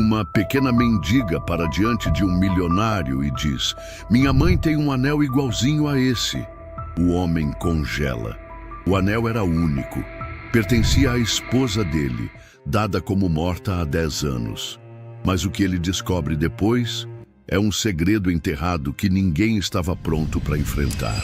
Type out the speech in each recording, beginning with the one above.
uma pequena mendiga para diante de um milionário e diz: "Minha mãe tem um anel igualzinho a esse." O homem congela. O anel era único. Pertencia à esposa dele, dada como morta há 10 anos. Mas o que ele descobre depois é um segredo enterrado que ninguém estava pronto para enfrentar.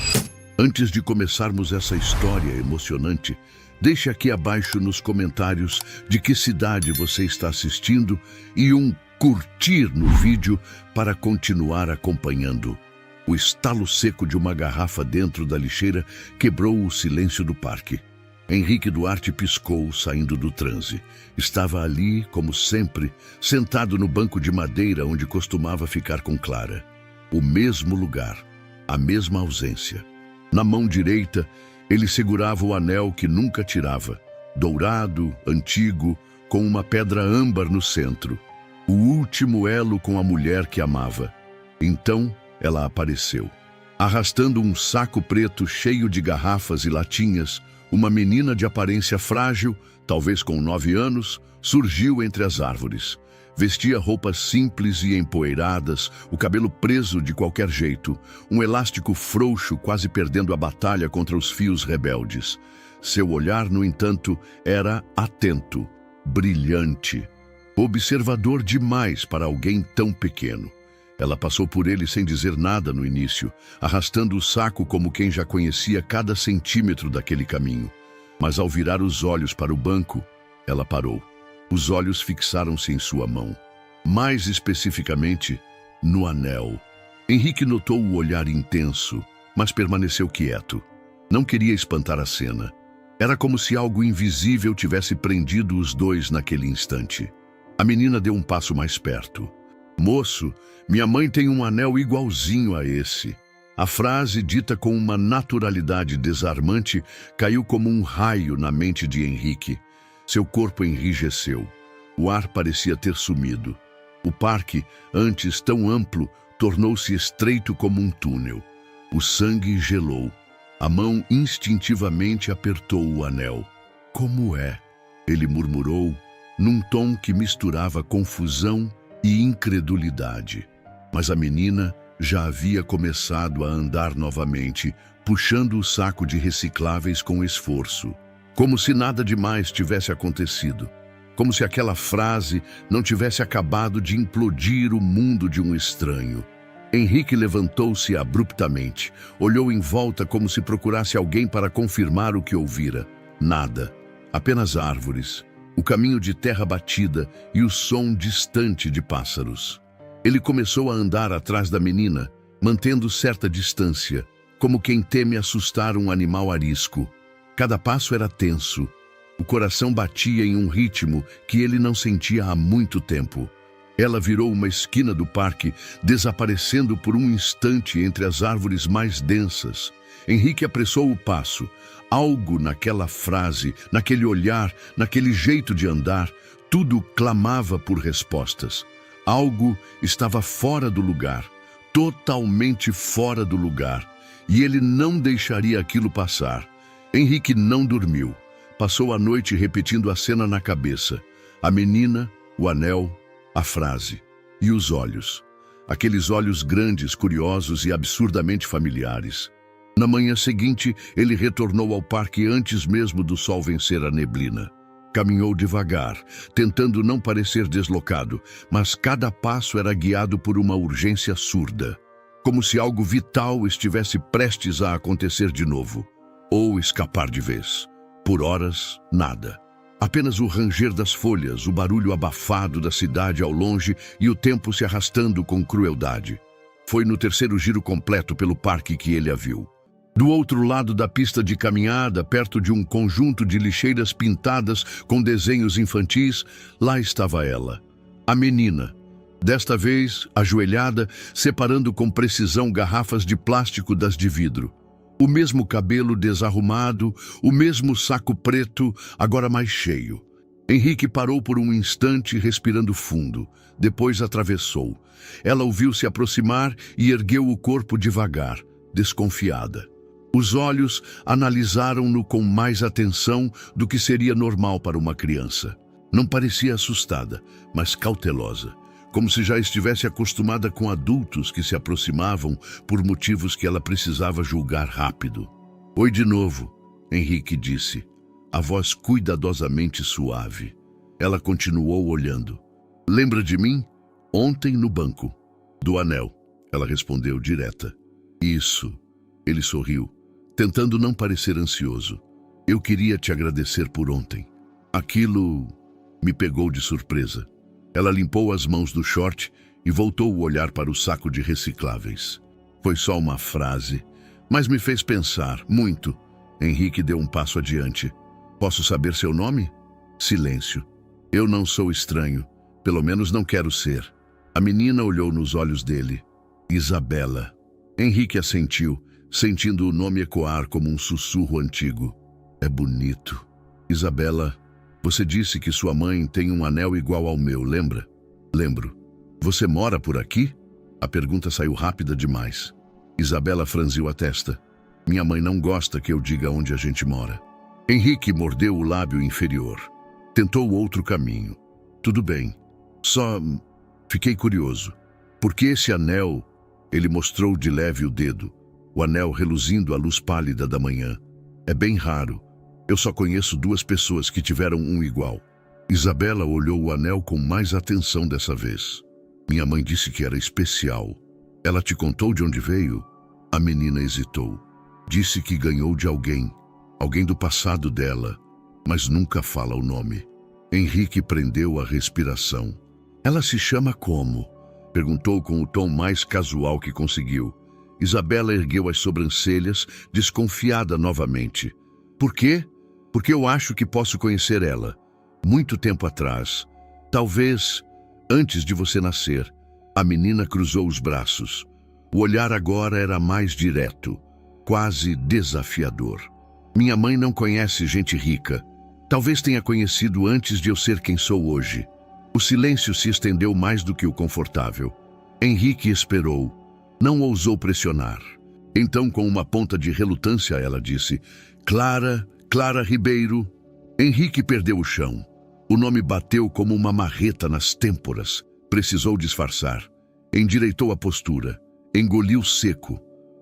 Antes de começarmos essa história emocionante, deixe aqui abaixo nos comentários de que cidade você está assistindo e um curtir no vídeo para continuar acompanhando. O estalo seco de uma garrafa dentro da lixeira quebrou o silêncio do parque. Henrique Duarte piscou, saindo do transe. Estava ali, como sempre, sentado no banco de madeira onde costumava ficar com Clara. O mesmo lugar, a mesma ausência. Na mão direita, ele segurava o anel que nunca tirava, dourado, antigo, com uma pedra âmbar no centro. O último elo com a mulher que amava. Então, ela apareceu. Arrastando um saco preto cheio de garrafas e latinhas, uma menina de aparência frágil, talvez com 9 anos, surgiu entre as árvores. Vestia roupas simples e empoeiradas, o cabelo preso de qualquer jeito, um elástico frouxo quase perdendo a batalha contra os fios rebeldes. Seu olhar, no entanto, era atento, brilhante, observador demais para alguém tão pequeno. Ela passou por ele sem dizer nada no início, arrastando o saco como quem já conhecia cada centímetro daquele caminho. Mas ao virar os olhos para o banco, ela parou. Os olhos fixaram-se em sua mão. Mais especificamente, no anel. Henrique notou o olhar intenso, mas permaneceu quieto. Não queria espantar a cena. Era como se algo invisível tivesse prendido os dois naquele instante. A menina deu um passo mais perto. "Moço, minha mãe tem um anel igualzinho a esse." A frase, dita com uma naturalidade desarmante, caiu como um raio na mente de Henrique. Seu corpo enrijeceu. O ar parecia ter sumido. O parque, antes tão amplo, tornou-se estreito como um túnel. O sangue gelou. A mão instintivamente apertou o anel. "Como é?" ele murmurou, num tom que misturava confusão e incredulidade. Mas a menina já havia começado a andar novamente, puxando o saco de recicláveis com esforço. Como se nada demais tivesse acontecido. Como se aquela frase não tivesse acabado de implodir o mundo de um estranho. Henrique levantou-se abruptamente, olhou em volta como se procurasse alguém para confirmar o que ouvira. Nada. Apenas árvores, o caminho de terra batida e o som distante de pássaros. Ele começou a andar atrás da menina, mantendo certa distância, como quem teme assustar um animal arisco. Cada passo era tenso. O coração batia em um ritmo que ele não sentia há muito tempo. Ela virou uma esquina do parque, desaparecendo por um instante entre as árvores mais densas. Henrique apressou o passo. Algo naquela frase, naquele olhar, naquele jeito de andar, tudo clamava por respostas. Algo estava fora do lugar, totalmente fora do lugar, e ele não deixaria aquilo passar. Henrique não dormiu. Passou a noite repetindo a cena na cabeça. A menina, o anel, a frase. E os olhos. Aqueles olhos grandes, curiosos e absurdamente familiares. Na manhã seguinte, ele retornou ao parque antes mesmo do sol vencer a neblina. Caminhou devagar, tentando não parecer deslocado, mas cada passo era guiado por uma urgência surda. Como se algo vital estivesse prestes a acontecer de novo. Ou escapar de vez. Por horas, nada. Apenas o ranger das folhas, o barulho abafado da cidade ao longe e o tempo se arrastando com crueldade. Foi no terceiro giro completo pelo parque que ele a viu. Do outro lado da pista de caminhada, perto de um conjunto de lixeiras pintadas com desenhos infantis, lá estava ela, a menina. Desta vez, ajoelhada, separando com precisão garrafas de plástico das de vidro. O mesmo cabelo desarrumado, o mesmo saco preto, agora mais cheio. Henrique parou por um instante, respirando fundo. Depois atravessou. Ela o viu se aproximar e ergueu o corpo devagar, desconfiada. Os olhos analisaram-no com mais atenção do que seria normal para uma criança. Não parecia assustada, mas cautelosa, como se já estivesse acostumada com adultos que se aproximavam por motivos que ela precisava julgar rápido. Oi de novo, Henrique disse, a voz cuidadosamente suave. Ela continuou olhando. Lembra de mim? Ontem no banco. Do anel, ela respondeu direta. Isso. Ele sorriu, tentando não parecer ansioso. Eu queria te agradecer por ontem. Aquilo me pegou de surpresa. Ela limpou as mãos do short e voltou o olhar para o saco de recicláveis. Foi só uma frase, mas me fez pensar muito. Henrique deu um passo adiante. Posso saber seu nome? Silêncio. Eu não sou estranho. Pelo menos não quero ser. A menina olhou nos olhos dele. Isabela. Henrique assentiu, sentindo o nome ecoar como um sussurro antigo. É bonito. Isabela, você disse que sua mãe tem um anel igual ao meu, lembra? Lembro. Você mora por aqui? A pergunta saiu rápida demais. Isabela franziu a testa. Minha mãe não gosta que eu diga onde a gente mora. Henrique mordeu o lábio inferior. Tentou outro caminho. Tudo bem. Só fiquei curioso. Por que esse anel? Ele mostrou de leve o dedo. O anel reluzindo à luz pálida da manhã. É bem raro. Eu só conheço 2 pessoas que tiveram um igual. Isabela olhou o anel com mais atenção dessa vez. Minha mãe disse que era especial. Ela te contou de onde veio? A menina hesitou. Disse que ganhou de alguém. Alguém do passado dela. Mas nunca fala o nome. Henrique prendeu a respiração. Ela se chama como? Perguntou com o tom mais casual que conseguiu. Isabela ergueu as sobrancelhas, desconfiada novamente. Por quê? Porque eu acho que posso conhecer ela. Muito tempo atrás. Talvez antes de você nascer. A menina cruzou os braços. O olhar agora era mais direto, quase desafiador. Minha mãe não conhece gente rica. Talvez tenha conhecido antes de eu ser quem sou hoje. O silêncio se estendeu mais do que o confortável. Henrique esperou. Não ousou pressionar. Então, com uma ponta de relutância, ela disse: Clara Ribeiro. Henrique perdeu o chão. O nome bateu como uma marreta nas têmporas. Precisou disfarçar. Endireitou a postura. Engoliu seco.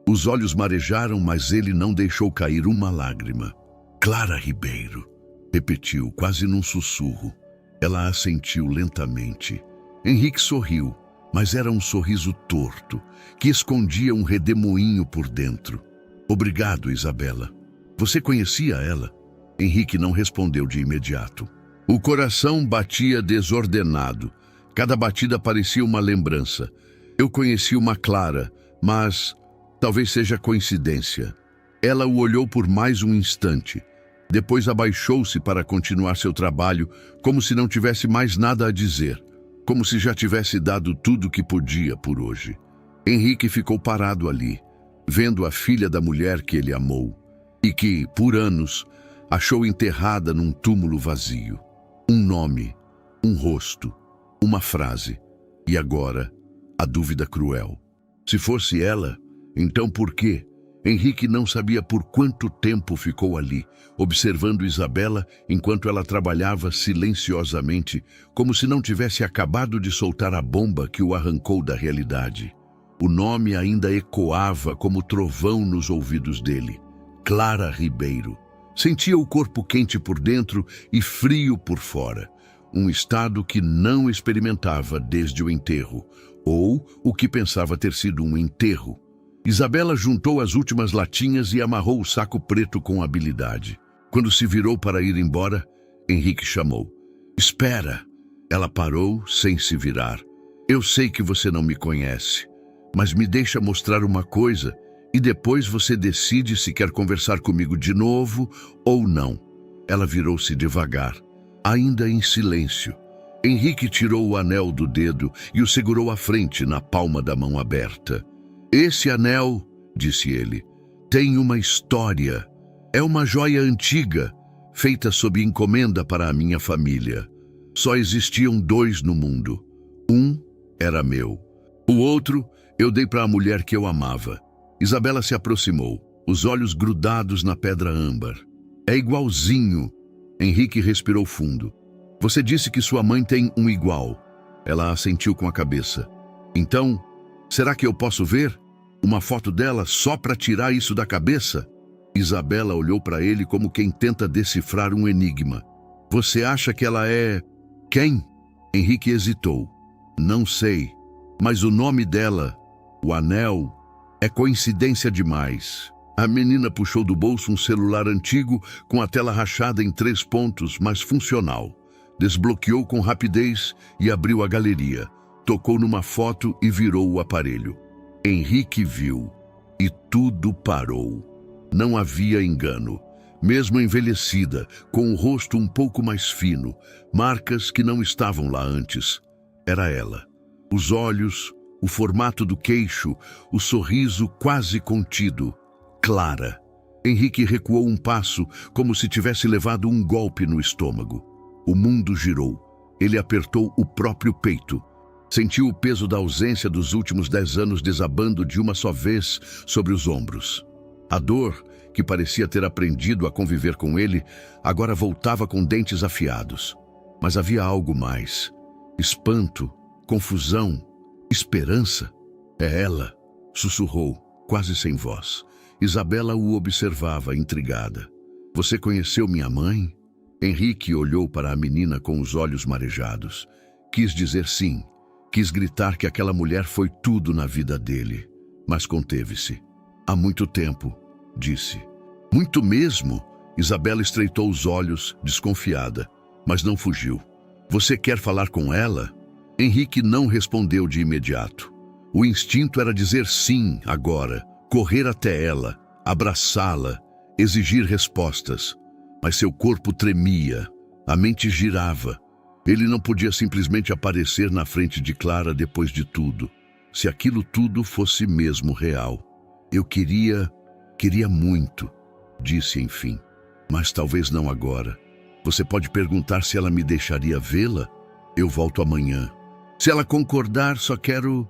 Os olhos marejaram, mas ele não deixou cair uma lágrima. Clara Ribeiro, repetiu, quase num sussurro. Ela assentiu lentamente. Henrique sorriu, mas era um sorriso torto, que escondia um redemoinho por dentro. Obrigado, Isabela. Você conhecia ela? Henrique não respondeu de imediato. O coração batia desordenado. Cada batida parecia uma lembrança. Eu conheci uma Clara, mas talvez seja coincidência. Ela o olhou por mais um instante. Depois abaixou-se para continuar seu trabalho, como se não tivesse mais nada a dizer. Como se já tivesse dado tudo o que podia por hoje. Henrique ficou parado ali, vendo a filha da mulher que ele amou e que, por anos, achou enterrada num túmulo vazio. Um nome, um rosto, uma frase. E agora, a dúvida cruel. Se fosse ela, então por quê? Henrique não sabia por quanto tempo ficou ali, observando Isabela enquanto ela trabalhava silenciosamente, como se não tivesse acabado de soltar a bomba que o arrancou da realidade. O nome ainda ecoava como trovão nos ouvidos dele. Clara Ribeiro. Sentia o corpo quente por dentro e frio por fora. Um estado que não experimentava desde o enterro, ou o que pensava ter sido um enterro. Isabela juntou as últimas latinhas e amarrou o saco preto com habilidade. Quando se virou para ir embora, Henrique chamou. Espera! Ela parou sem se virar. Eu sei que você não me conhece, mas me deixa mostrar uma coisa e depois você decide se quer conversar comigo de novo ou não. Ela virou-se devagar, ainda em silêncio. Henrique tirou o anel do dedo e o segurou à frente na palma da mão aberta. Esse anel, disse ele, tem uma história. É uma joia antiga, feita sob encomenda para a minha família. Só existiam 2 no mundo. Um era meu. O outro eu dei para a mulher que eu amava. Isabela se aproximou, os olhos grudados na pedra âmbar. É igualzinho. Henrique respirou fundo. Você disse que sua mãe tem um igual. Ela assentiu com a cabeça. Então, será que eu posso ver uma foto dela só para tirar isso da cabeça? Isabela olhou para ele como quem tenta decifrar um enigma. Você acha que ela é... quem? Henrique hesitou. Não sei, mas o nome dela, o anel, é coincidência demais. A menina puxou do bolso um celular antigo com a tela rachada em 3 pontos, mas funcional. Desbloqueou com rapidez e abriu a galeria. Tocou numa foto e virou o aparelho. Henrique viu e tudo parou. Não havia engano. Mesmo envelhecida, com o rosto um pouco mais fino, marcas que não estavam lá antes. Era ela. Os olhos, o formato do queixo, o sorriso quase contido. Clara. Henrique recuou um passo, como se tivesse levado um golpe no estômago. O mundo girou. Ele apertou o próprio peito. Sentiu o peso da ausência dos últimos 10 anos desabando de uma só vez sobre os ombros. A dor, que parecia ter aprendido a conviver com ele, agora voltava com dentes afiados. Mas havia algo mais. Espanto, confusão, esperança. É ela, sussurrou, quase sem voz. Isabela o observava, intrigada. Você conheceu minha mãe? Henrique olhou para a menina com os olhos marejados. Quis dizer sim. Quis gritar que aquela mulher foi tudo na vida dele. Mas conteve-se. Há muito tempo, disse. Muito mesmo? Isabela estreitou os olhos, desconfiada, mas não fugiu. Você quer falar com ela? Henrique não respondeu de imediato. O instinto era dizer sim agora, correr até ela, abraçá-la, exigir respostas. Mas seu corpo tremia, a mente girava. Ele não podia simplesmente aparecer na frente de Clara depois de tudo. Se aquilo tudo fosse mesmo real. Eu queria muito, disse enfim. Mas talvez não agora. Você pode perguntar se ela me deixaria vê-la? Eu volto amanhã. Se ela concordar, só quero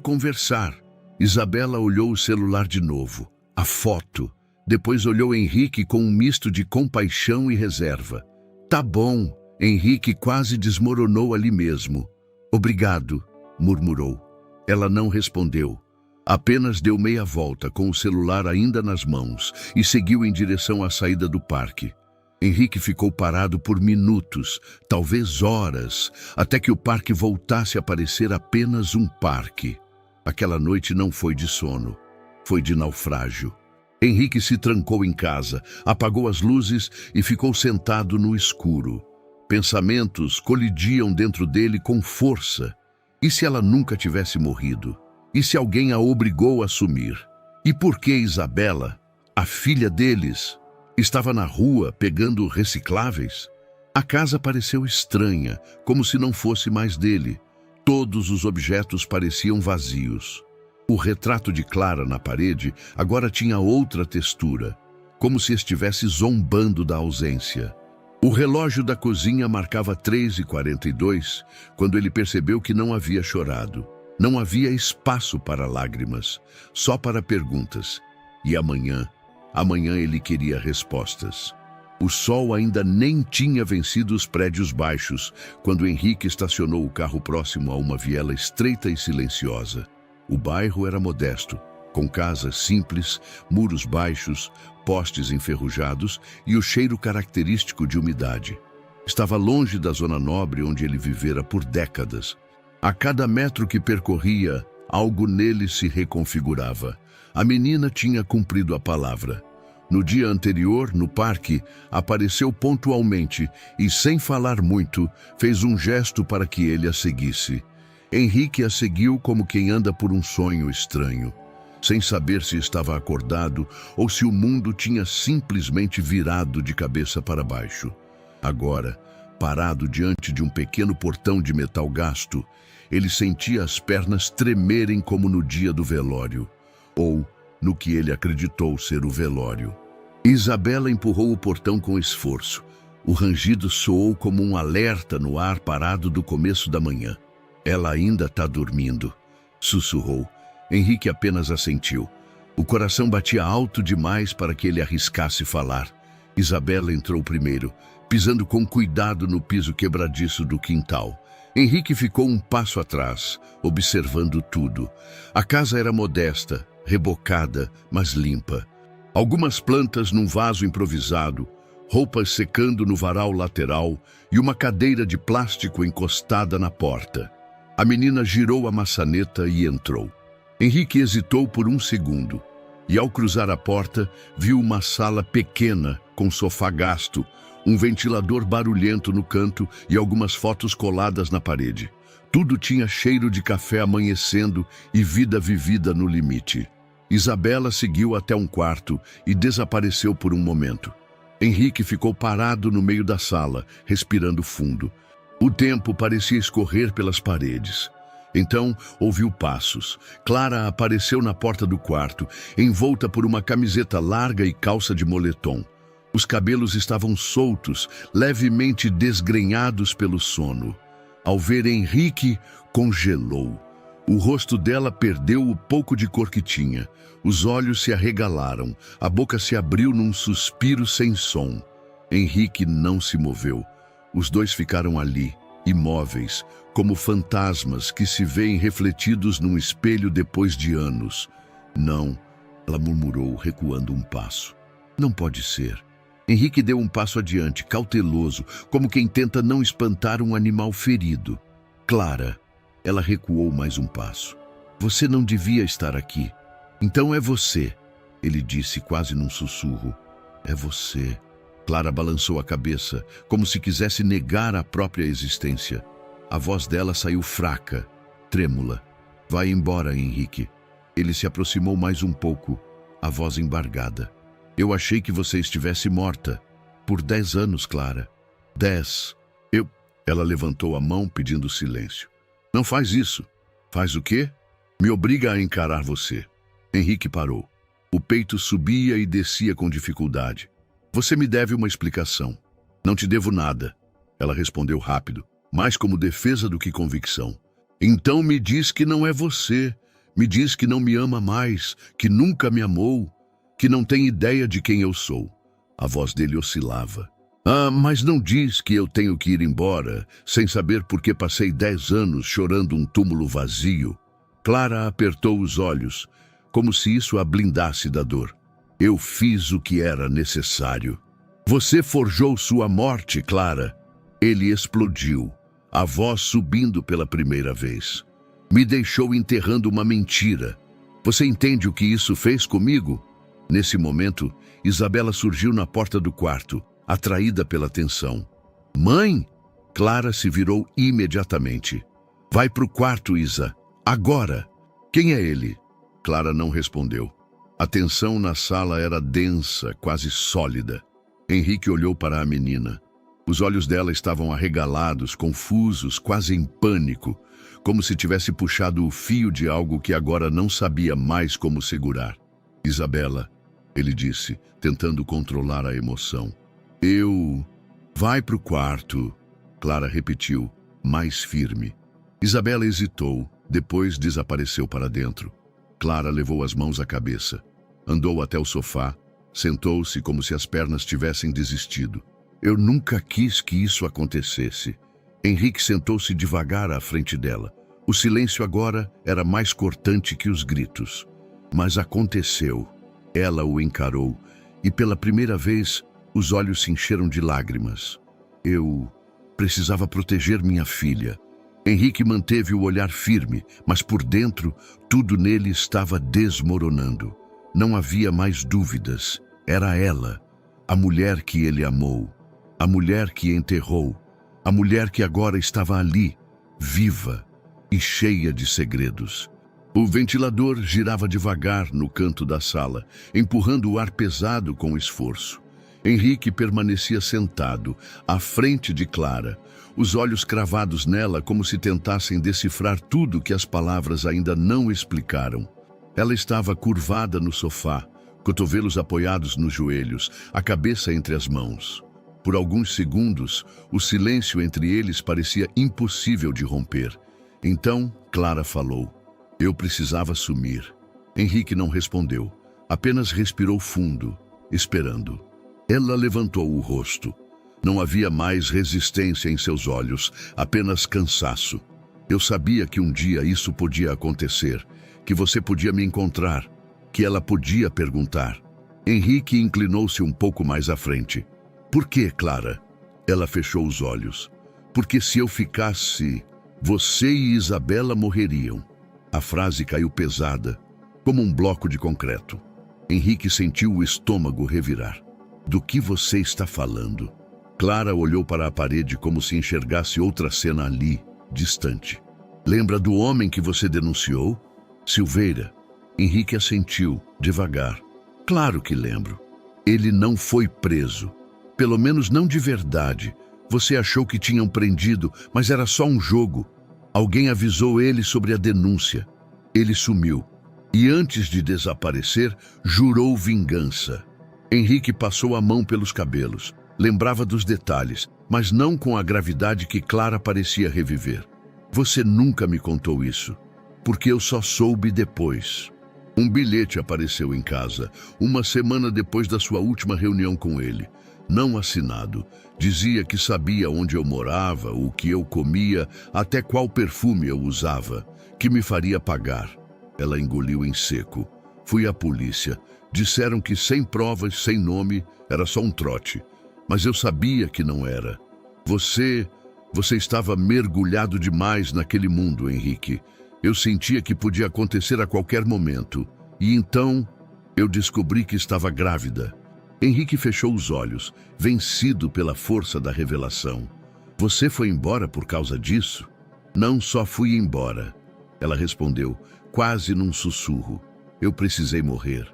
conversar. Isabela olhou o celular de novo. A foto. Depois olhou Henrique com um misto de compaixão e reserva. Tá bom. Henrique quase desmoronou ali mesmo. Obrigado, murmurou. Ela não respondeu. Apenas deu meia volta com o celular ainda nas mãos e seguiu em direção à saída do parque. Henrique ficou parado por minutos, talvez horas, até que o parque voltasse a parecer apenas um parque. Aquela noite não foi de sono, foi de naufrágio. Henrique se trancou em casa, apagou as luzes e ficou sentado no escuro. Pensamentos colidiam dentro dele com força. E se ela nunca tivesse morrido? E se alguém a obrigou a sumir? E por que Isabela, a filha deles, estava na rua pegando recicláveis? A casa pareceu estranha, como se não fosse mais dele. Todos os objetos pareciam vazios. O retrato de Clara na parede agora tinha outra textura, como se estivesse zombando da ausência. O relógio da cozinha marcava 3h42, quando ele percebeu que não havia chorado. Não havia espaço para lágrimas, só para perguntas. E amanhã? Amanhã ele queria respostas. O sol ainda nem tinha vencido os prédios baixos, quando Henrique estacionou o carro próximo a uma viela estreita e silenciosa. O bairro era modesto, com casas simples, muros baixos, postes enferrujados e o cheiro característico de umidade. Estava longe da zona nobre onde ele vivera por décadas. A cada metro que percorria, algo nele se reconfigurava. A menina tinha cumprido a palavra. No dia anterior, no parque, apareceu pontualmente e, sem falar muito, fez um gesto para que ele a seguisse. Henrique a seguiu como quem anda por um sonho estranho, sem saber se estava acordado ou se o mundo tinha simplesmente virado de cabeça para baixo. Agora, parado diante de um pequeno portão de metal gasto, ele sentia as pernas tremerem como no dia do velório, ou no que ele acreditou ser o velório. Isabela empurrou o portão com esforço. O rangido soou como um alerta no ar parado do começo da manhã. Ela ainda está dormindo, sussurrou. Henrique apenas assentiu. O coração batia alto demais para que ele arriscasse falar. Isabela entrou primeiro, pisando com cuidado no piso quebradiço do quintal. Henrique ficou um passo atrás, observando tudo. A casa era modesta, rebocada, mas limpa. Algumas plantas num vaso improvisado, roupas secando no varal lateral e uma cadeira de plástico encostada na porta. A menina girou a maçaneta e entrou. Henrique hesitou por um segundo e, ao cruzar a porta, viu uma sala pequena com sofá gasto, um ventilador barulhento no canto e algumas fotos coladas na parede. Tudo tinha cheiro de café amanhecendo e vida vivida no limite. Isabela seguiu até um quarto e desapareceu por um momento. Henrique ficou parado no meio da sala, respirando fundo. O tempo parecia escorrer pelas paredes. Então, ouviu passos. Clara apareceu na porta do quarto, envolta por uma camiseta larga e calça de moletom. Os cabelos estavam soltos, levemente desgrenhados pelo sono. Ao ver Henrique, congelou. O rosto dela perdeu o pouco de cor que tinha. Os olhos se arregalaram, a boca se abriu num suspiro sem som. Henrique não se moveu. Os dois ficaram ali, imóveis, como fantasmas que se veem refletidos num espelho depois de anos. Não, ela murmurou, recuando um passo. Não pode ser. Henrique deu um passo adiante, cauteloso, como quem tenta não espantar um animal ferido. Clara. Ela recuou mais um passo. Você não devia estar aqui. Então é você, ele disse quase num sussurro. É você. Clara balançou a cabeça, como se quisesse negar a própria existência. A voz dela saiu fraca, trêmula. Vai embora, Henrique. Ele se aproximou mais um pouco, a voz embargada. Eu achei que você estivesse morta. Por 10 anos, Clara. 10. Ela levantou a mão pedindo silêncio. Não faz isso. Faz o quê? Me obriga a encarar você. Henrique parou. O peito subia e descia com dificuldade. Você me deve uma explicação. Não te devo nada. Ela respondeu rápido, mais como defesa do que convicção. Então me diz que não é você. Me diz que não me ama mais, que nunca me amou, que não tem ideia de quem eu sou. A voz dele oscilava. Mas não diz que eu tenho que ir embora, sem saber por que passei 10 anos chorando um túmulo vazio. Clara apertou os olhos, como se isso a blindasse da dor. Eu fiz o que era necessário. Você forjou sua morte, Clara. Ele explodiu, a voz subindo pela primeira vez. Me deixou enterrando uma mentira. Você entende o que isso fez comigo? Nesse momento, Isabela surgiu na porta do quarto, atraída pela tensão. Mãe? Clara se virou imediatamente. Vai pro quarto, Isa. Agora. Quem é ele? Clara não respondeu. A tensão na sala era densa, quase sólida. Henrique olhou para a menina. Os olhos dela estavam arregalados, confusos, quase em pânico, como se tivesse puxado o fio de algo que agora não sabia mais como segurar. Isabela, ele disse, tentando controlar a emoção. Vai pro quarto, Clara repetiu, mais firme. Isabela hesitou, depois desapareceu para dentro. Clara levou as mãos à cabeça. Andou até o sofá, sentou-se como se as pernas tivessem desistido. Eu nunca quis que isso acontecesse. Henrique sentou-se devagar à frente dela. O silêncio agora era mais cortante que os gritos. Mas aconteceu. Ela o encarou, e pela primeira vez, os olhos se encheram de lágrimas. Eu precisava proteger minha filha. Henrique manteve o olhar firme, mas por dentro, tudo nele estava desmoronando. Não havia mais dúvidas. Era ela, a mulher que ele amou, a mulher que enterrou, a mulher que agora estava ali, viva e cheia de segredos. O ventilador girava devagar no canto da sala, empurrando o ar pesado com esforço. Henrique permanecia sentado, à frente de Clara, os olhos cravados nela como se tentassem decifrar tudo que as palavras ainda não explicaram. Ela estava curvada no sofá, cotovelos apoiados nos joelhos, a cabeça entre as mãos. Por alguns segundos, o silêncio entre eles parecia impossível de romper. Então, Clara falou. Eu precisava sumir. Henrique não respondeu, apenas respirou fundo, esperando. Ela levantou o rosto. Não havia mais resistência em seus olhos, apenas cansaço. Eu sabia que um dia isso podia acontecer, que você podia me encontrar, que ela podia perguntar. Henrique inclinou-se um pouco mais à frente. Por que, Clara? Ela fechou os olhos. Porque se eu ficasse, você e Isabela morreriam. A frase caiu pesada, como um bloco de concreto. Henrique sentiu o estômago revirar. Do que você está falando? Clara olhou para a parede como se enxergasse outra cena ali, distante. Lembra do homem que você denunciou? Silveira. Henrique assentiu, devagar. Claro que lembro. Ele não foi preso. Pelo menos não de verdade. Você achou que tinham prendido, mas era só um jogo. Alguém avisou ele sobre a denúncia. Ele sumiu. E antes de desaparecer, jurou vingança. Henrique passou a mão pelos cabelos. Lembrava dos detalhes, mas não com a gravidade que Clara parecia reviver. Você nunca me contou isso, porque eu só soube depois. Um bilhete apareceu em casa, uma semana depois da sua última reunião com ele. Não assinado. Dizia que sabia onde eu morava, o que eu comia, até qual perfume eu usava, que me faria pagar. Ela engoliu em seco. Fui à polícia. Disseram que sem provas, sem nome, era só um trote. Mas eu sabia que não era. Você estava mergulhado demais naquele mundo, Henrique. Eu sentia que podia acontecer a qualquer momento. E então, eu descobri que estava grávida. Henrique fechou os olhos, vencido pela força da revelação. Você foi embora por causa disso? Não só fui embora. Ela respondeu, quase num sussurro. Eu precisei morrer.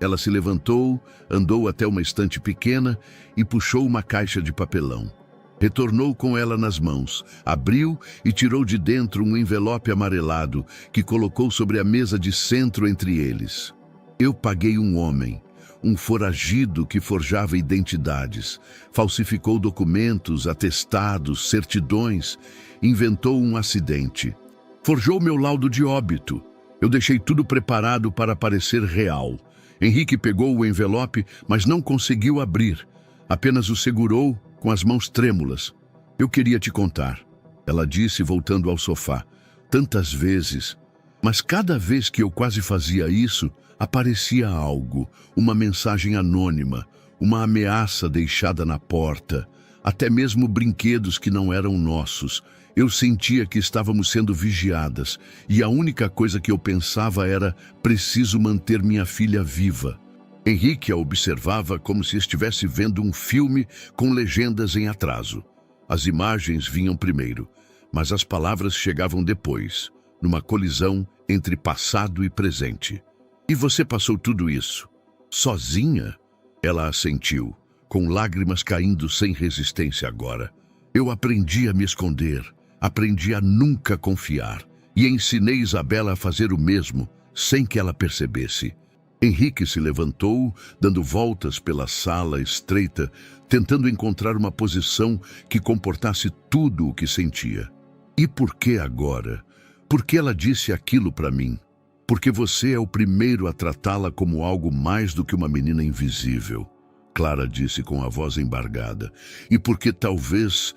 Ela se levantou, andou até uma estante pequena e puxou uma caixa de papelão. Retornou com ela nas mãos, abriu e tirou de dentro um envelope amarelado que colocou sobre a mesa de centro entre eles. Eu paguei um homem, um foragido que forjava identidades, falsificou documentos, atestados, certidões, inventou um acidente. Forjou meu laudo de óbito. Eu deixei tudo preparado para parecer real. Henrique pegou o envelope, mas não conseguiu abrir. Apenas o segurou com as mãos trêmulas. Eu queria te contar, ela disse voltando ao sofá. Tantas vezes. Mas cada vez que eu quase fazia isso, aparecia algo, uma mensagem anônima, uma ameaça deixada na porta, até mesmo brinquedos que não eram nossos. Eu sentia que estávamos sendo vigiadas e a única coisa que eu pensava era: preciso manter minha filha viva. Henrique a observava como se estivesse vendo um filme com legendas em atraso. As imagens vinham primeiro, mas as palavras chegavam depois, numa colisão entre passado e presente. E você passou tudo isso sozinha? Ela assentiu, com lágrimas caindo sem resistência agora. Eu aprendi a me esconder, aprendi a nunca confiar e ensinei Isabela a fazer o mesmo, sem que ela percebesse. Henrique se levantou, dando voltas pela sala estreita, tentando encontrar uma posição que comportasse tudo o que sentia. E por que agora? Por que ela disse aquilo para mim? Porque você é o primeiro a tratá-la como algo mais do que uma menina invisível, Clara disse com a voz embargada. E porque talvez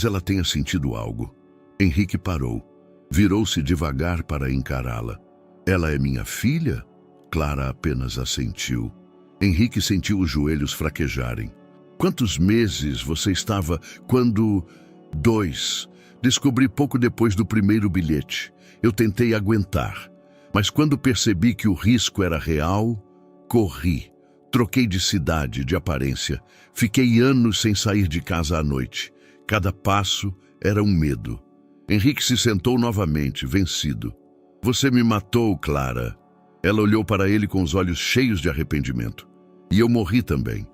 ela tenha sentido algo. Henrique parou. Virou-se devagar para encará-la. Ela é minha filha? Clara apenas assentiu. Henrique sentiu os joelhos fraquejarem. Quantos meses você estava quando... 2. Descobri pouco depois do primeiro bilhete. Eu tentei aguentar. Mas quando percebi que o risco era real, corri. Troquei de cidade, de aparência. Fiquei anos sem sair de casa à noite. Cada passo era um medo. Henrique se sentou novamente, vencido. Você me matou, Clara. Ela olhou para ele com os olhos cheios de arrependimento. E eu morri também.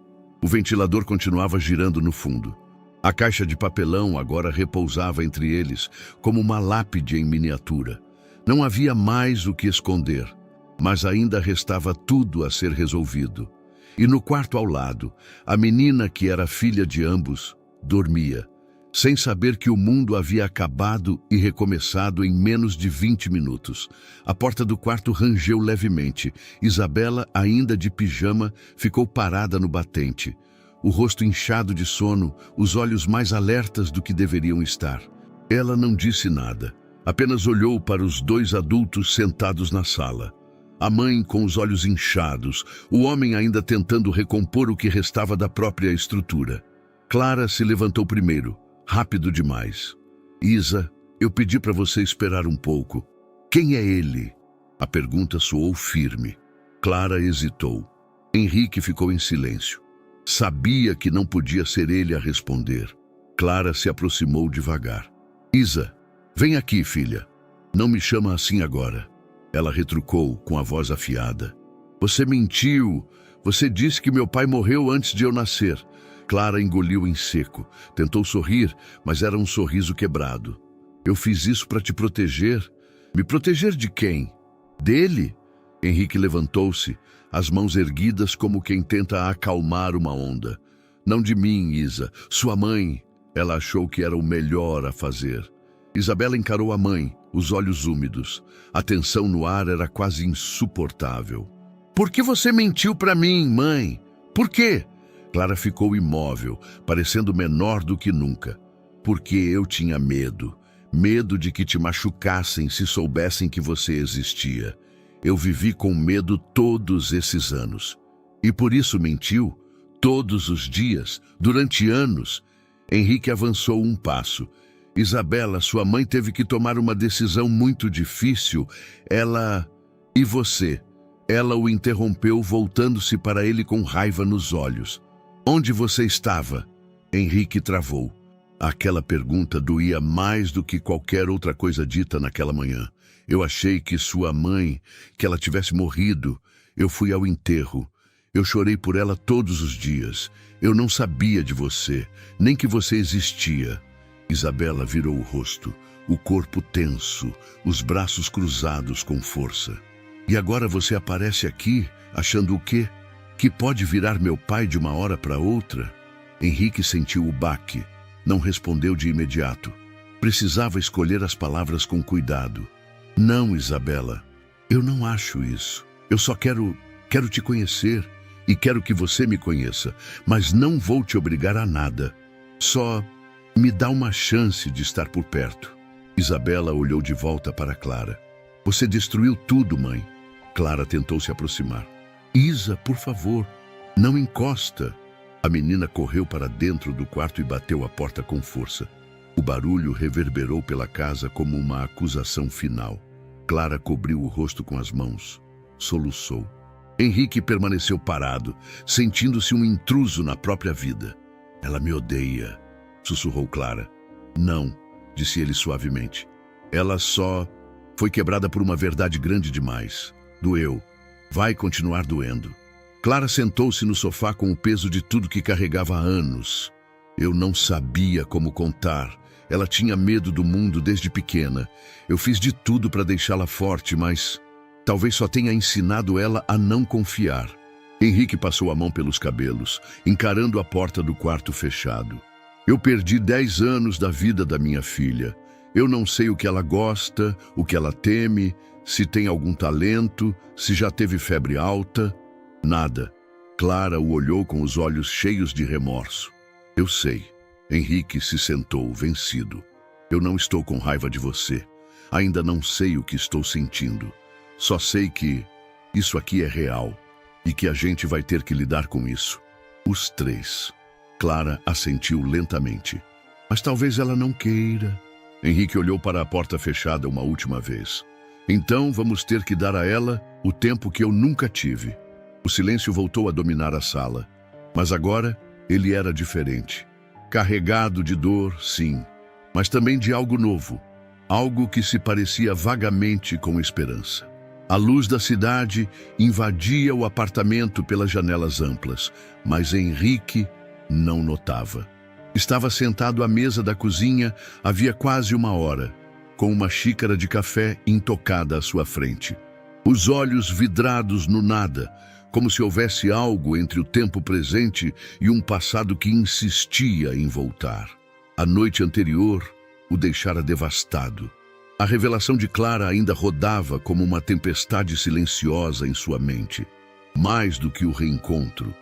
O ventilador continuava girando no fundo. A caixa de papelão agora repousava entre eles, como uma lápide em miniatura. Não havia mais o que esconder, mas ainda restava tudo a ser resolvido. E no quarto ao lado, a menina que era filha de ambos, dormia, sem saber que o mundo havia acabado e recomeçado em menos de 20 minutos. A porta do quarto rangeu levemente. Isabela, ainda de pijama, ficou parada no batente. o rosto inchado de sono, os olhos mais alertas do que deveriam estar. Ela não disse nada, apenas olhou para os dois adultos sentados na sala. A mãe com os olhos inchados, o homem ainda tentando recompor o que restava da própria estrutura. Clara se levantou primeiro, rápido demais. Isa, eu pedi para você esperar um pouco. Quem é ele? A pergunta soou firme. Clara hesitou. Henrique ficou em silêncio. Sabia que não podia ser ele a responder. Clara se aproximou devagar. Isa, vem aqui, filha. Não me chama assim agora. Ela retrucou com a voz afiada. Você mentiu. Você disse que meu pai morreu antes de eu nascer. Clara engoliu em seco. Tentou sorrir, mas era um sorriso quebrado. Eu fiz isso para te proteger. Me proteger de quem? Dele? Henrique levantou-se, as mãos erguidas como quem tenta acalmar uma onda. Não de mim, Isa. Sua mãe. Ela achou que era o melhor a fazer. Isabela encarou a mãe, os olhos úmidos. A tensão no ar era quase insuportável. Por que você mentiu para mim, mãe? Por quê? Clara ficou imóvel, parecendo menor do que nunca. Porque eu tinha medo. Medo de que te machucassem se soubessem que você existia. Eu vivi com medo todos esses anos. E por isso mentiu? Todos os dias, durante anos. Henrique avançou um passo. Isabela, sua mãe teve que tomar uma decisão muito difícil. Ela... E você? Ela o interrompeu, voltando-se para ele com raiva nos olhos. Onde você estava? Henrique travou. Aquela pergunta doía mais do que qualquer outra coisa dita naquela manhã. Eu achei que sua mãe, que ela tivesse morrido. Eu fui ao enterro. Eu chorei por ela todos os dias. Eu não sabia de você, nem que você existia. Isabela virou o rosto, o corpo tenso, os braços cruzados com força. E agora você aparece aqui, achando o quê? Que pode virar meu pai de uma hora para outra? Henrique sentiu o baque. Não respondeu de imediato. Precisava escolher as palavras com cuidado. Não, Isabela, eu não acho isso. Eu só quero te conhecer e quero que você me conheça, mas não vou te obrigar a nada. Só me dá uma chance de estar por perto. Isabela olhou de volta para Clara. Você destruiu tudo, mãe. Clara tentou se aproximar. Isa, por favor, não encosta. A menina correu para dentro do quarto e bateu a porta com força. O barulho reverberou pela casa como uma acusação final. Clara cobriu o rosto com as mãos. Soluçou. Henrique permaneceu parado, sentindo-se um intruso na própria vida. Ela me odeia, sussurrou Clara. Não, disse ele suavemente. Ela só foi quebrada por uma verdade grande demais. Doeu. Vai continuar doendo. Clara sentou-se no sofá com o peso de tudo que carregava há anos. Eu não sabia como contar. Ela tinha medo do mundo desde pequena. Eu fiz de tudo para deixá-la forte, mas talvez só tenha ensinado ela a não confiar. Henrique passou a mão pelos cabelos, encarando a porta do quarto fechado. Eu perdi 10 anos da vida da minha filha. Eu não sei o que ela gosta, o que ela teme, se tem algum talento, se já teve febre alta. Nada. Clara o olhou com os olhos cheios de remorso. Eu sei. Henrique se sentou, vencido. Eu não estou com raiva de você. Ainda não sei o que estou sentindo. Só sei que isso aqui é real e que a gente vai ter que lidar com isso. Os três. Clara assentiu lentamente. Mas talvez ela não queira. Henrique olhou para a porta fechada uma última vez. Então vamos ter que dar a ela o tempo que eu nunca tive. O silêncio voltou a dominar a sala. Mas agora ele era diferente. Carregado de dor, sim, mas também de algo novo. Algo que se parecia vagamente com esperança. A luz da cidade invadia o apartamento pelas janelas amplas, mas Henrique não notava. Estava sentado à mesa da cozinha havia quase uma hora, com uma xícara de café intocada à sua frente. Os olhos vidrados no nada, como se houvesse algo entre o tempo presente e um passado que insistia em voltar. A noite anterior o deixara devastado. A revelação de Clara ainda rodava como uma tempestade silenciosa em sua mente. Mais do que o reencontro,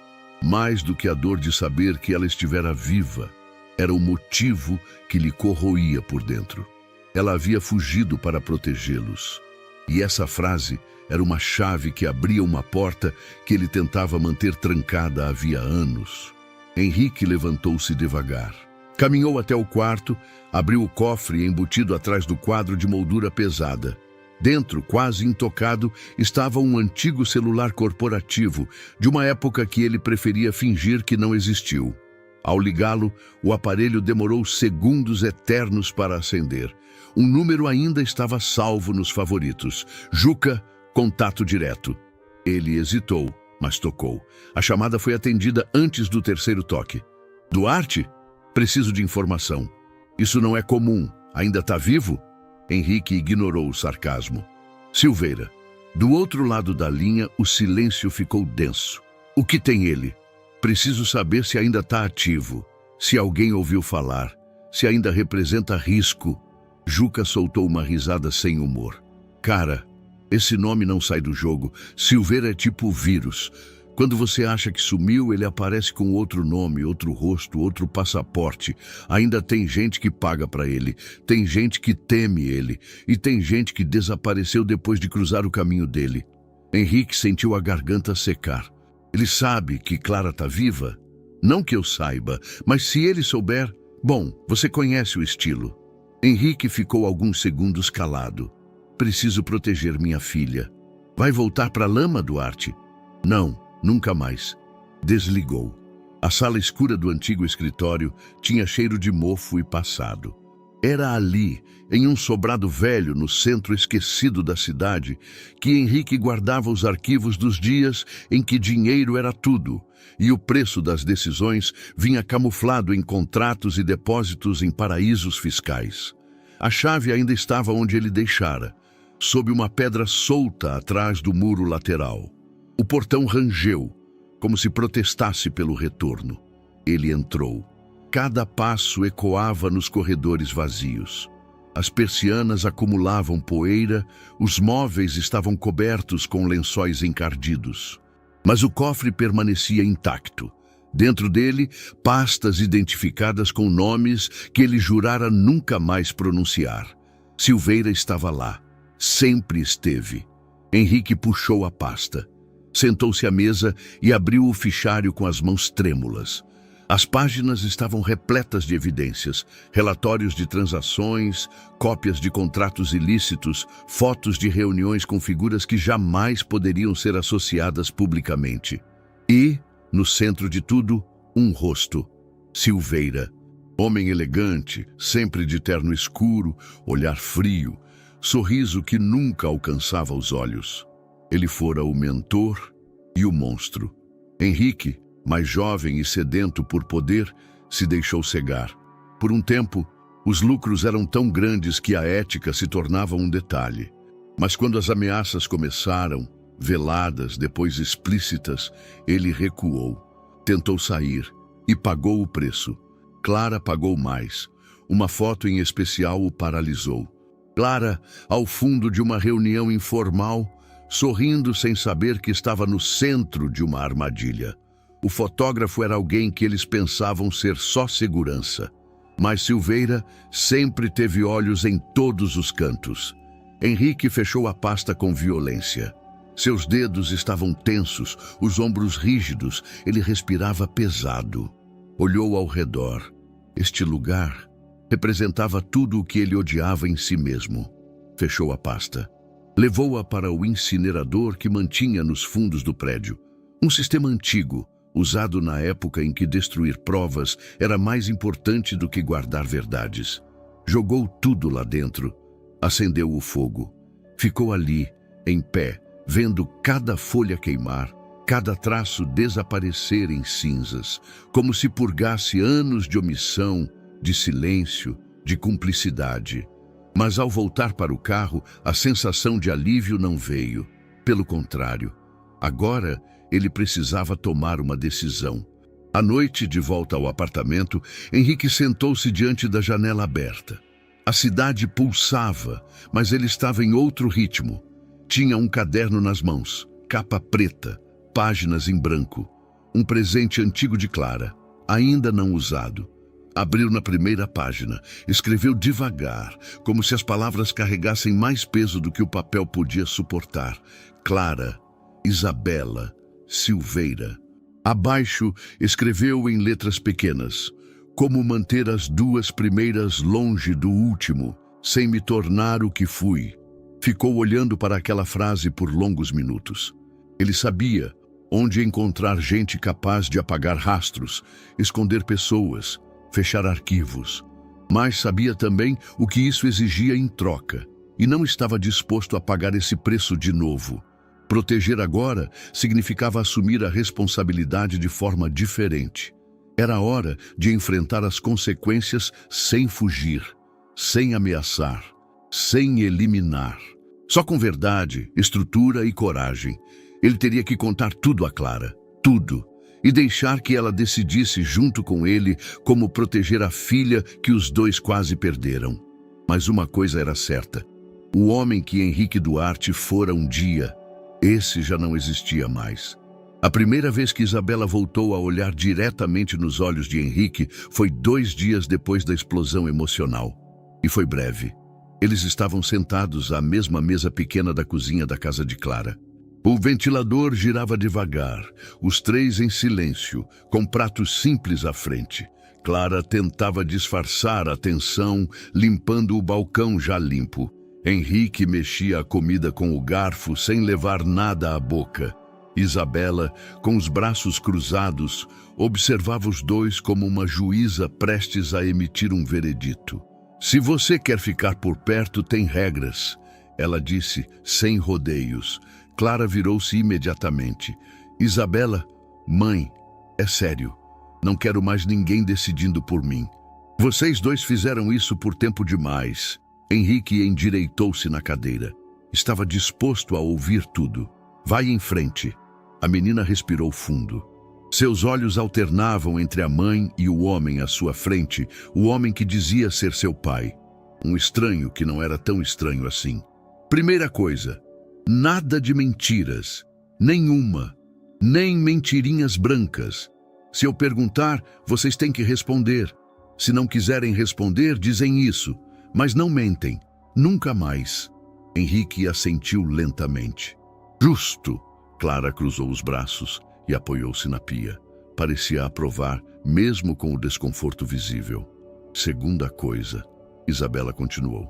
Mais do que a dor de saber que ela estivera viva, era o motivo que lhe corroía por dentro. Ela havia fugido para protegê-los. E essa frase era uma chave que abria uma porta que ele tentava manter trancada havia anos. Henrique levantou-se devagar. Caminhou até o quarto, abriu o cofre embutido atrás do quadro de moldura pesada. Dentro, quase intocado, estava um antigo celular corporativo, de uma época que ele preferia fingir que não existiu. Ao ligá-lo, o aparelho demorou segundos eternos para acender. Um número ainda estava salvo nos favoritos. Juca, contato direto. Ele hesitou, mas tocou. A chamada foi atendida antes do terceiro toque. Duarte? Preciso de informação. Isso não é comum. Ainda está vivo? Henrique ignorou o sarcasmo. Silveira. Do outro lado da linha, o silêncio ficou denso. O que tem ele? Preciso saber se ainda está ativo, se alguém ouviu falar, se ainda representa risco. Juca soltou uma risada sem humor. Cara, esse nome não sai do jogo. Silveira é tipo vírus. Quando você acha que sumiu, ele aparece com outro nome, outro rosto, outro passaporte. Ainda tem gente que paga para ele, tem gente que teme ele, e tem gente que desapareceu depois de cruzar o caminho dele. Henrique sentiu a garganta secar. Ele sabe que Clara está viva? Não que eu saiba, mas se ele souber... Bom, você conhece o estilo. Henrique ficou alguns segundos calado. Preciso proteger minha filha. Vai voltar para a lama, Duarte? Não. Nunca mais. Desligou. A sala escura do antigo escritório tinha cheiro de mofo e passado. Era ali, em um sobrado velho no centro esquecido da cidade, que Henrique guardava os arquivos dos dias em que dinheiro era tudo, e o preço das decisões vinha camuflado em contratos e depósitos em paraísos fiscais. A chave ainda estava onde ele deixara, sob uma pedra solta atrás do muro lateral. O portão rangeu, como se protestasse pelo retorno. Ele entrou. Cada passo ecoava nos corredores vazios. As persianas acumulavam poeira, os móveis estavam cobertos com lençóis encardidos. Mas o cofre permanecia intacto. Dentro dele, pastas identificadas com nomes que ele jurara nunca mais pronunciar. Silveira estava lá. Sempre esteve. Henrique puxou a pasta. Sentou-se à mesa e abriu o fichário com as mãos trêmulas. As páginas estavam repletas de evidências, relatórios de transações, cópias de contratos ilícitos, fotos de reuniões com figuras que jamais poderiam ser associadas publicamente. E, no centro de tudo, um rosto. Silveira. Homem elegante, sempre de terno escuro, olhar frio, sorriso que nunca alcançava os olhos. Ele fora o mentor e o monstro. Henrique, mais jovem e sedento por poder, se deixou cegar. Por um tempo, os lucros eram tão grandes que a ética se tornava um detalhe. Mas quando as ameaças começaram, veladas, depois explícitas, ele recuou. Tentou sair e pagou o preço. Clara pagou mais. Uma foto em especial o paralisou. Clara, ao fundo de uma reunião informal, sorrindo sem saber que estava no centro de uma armadilha. O fotógrafo era alguém que eles pensavam ser só segurança. Mas Silveira sempre teve olhos em todos os cantos. Henrique fechou a pasta com violência. Seus dedos estavam tensos, os ombros rígidos, ele respirava pesado. Olhou ao redor. Este lugar representava tudo o que ele odiava em si mesmo. Fechou a pasta. Levou-a para o incinerador que mantinha nos fundos do prédio. Um sistema antigo, usado na época em que destruir provas era mais importante do que guardar verdades. Jogou tudo lá dentro. Acendeu o fogo. Ficou ali, em pé, vendo cada folha queimar, cada traço desaparecer em cinzas, como se purgasse anos de omissão, de silêncio, de cumplicidade. Mas ao voltar para o carro, a sensação de alívio não veio. Pelo contrário, agora ele precisava tomar uma decisão. À noite, de volta ao apartamento, Henrique sentou-se diante da janela aberta. A cidade pulsava, mas ele estava em outro ritmo. Tinha um caderno nas mãos, capa preta, páginas em branco. Um presente antigo de Clara, ainda não usado. Abriu na primeira página, escreveu devagar, como se as palavras carregassem mais peso do que o papel podia suportar. Clara, Isabela, Silveira. Abaixo, escreveu em letras pequenas: como manter as duas primeiras longe do último, sem me tornar o que fui. Ficou olhando para aquela frase por longos minutos. Ele sabia onde encontrar gente capaz de apagar rastros, esconder pessoas, fechar arquivos. Mas sabia também o que isso exigia em troca, e não estava disposto a pagar esse preço de novo. Proteger agora significava assumir a responsabilidade de forma diferente. Era hora de enfrentar as consequências sem fugir, sem ameaçar, sem eliminar. Só com verdade, estrutura e coragem. Ele teria que contar tudo a Clara, tudo, e deixar que ela decidisse junto com ele como proteger a filha que os dois quase perderam. Mas uma coisa era certa: o homem que Henrique Duarte fora um dia, esse já não existia mais. A primeira vez que Isabela voltou a olhar diretamente nos olhos de Henrique foi 2 dias depois da explosão emocional. E foi breve. Eles estavam sentados à mesma mesa pequena da cozinha da casa de Clara. O ventilador girava devagar, os três em silêncio, com pratos simples à frente. Clara tentava disfarçar a tensão, limpando o balcão já limpo. Henrique mexia a comida com o garfo sem levar nada à boca. Isabela, com os braços cruzados, observava os dois como uma juíza prestes a emitir um veredito. Se você quer ficar por perto, tem regras, ela disse, sem rodeios. Clara virou-se imediatamente. Isabela, mãe, é sério. Não quero mais ninguém decidindo por mim. Vocês dois fizeram isso por tempo demais. Henrique endireitou-se na cadeira. Estava disposto a ouvir tudo. Vai em frente. A menina respirou fundo. Seus olhos alternavam entre a mãe e o homem à sua frente, o homem que dizia ser seu pai. Um estranho que não era tão estranho assim. Primeira coisa, nada de mentiras. Nenhuma. Nem mentirinhas brancas. Se eu perguntar, vocês têm que responder. Se não quiserem responder, dizem isso. Mas não mentem. Nunca mais. Henrique assentiu lentamente. Justo. Clara cruzou os braços e apoiou-se na pia. Parecia aprovar, mesmo com o desconforto visível. Segunda coisa, Isabela continuou.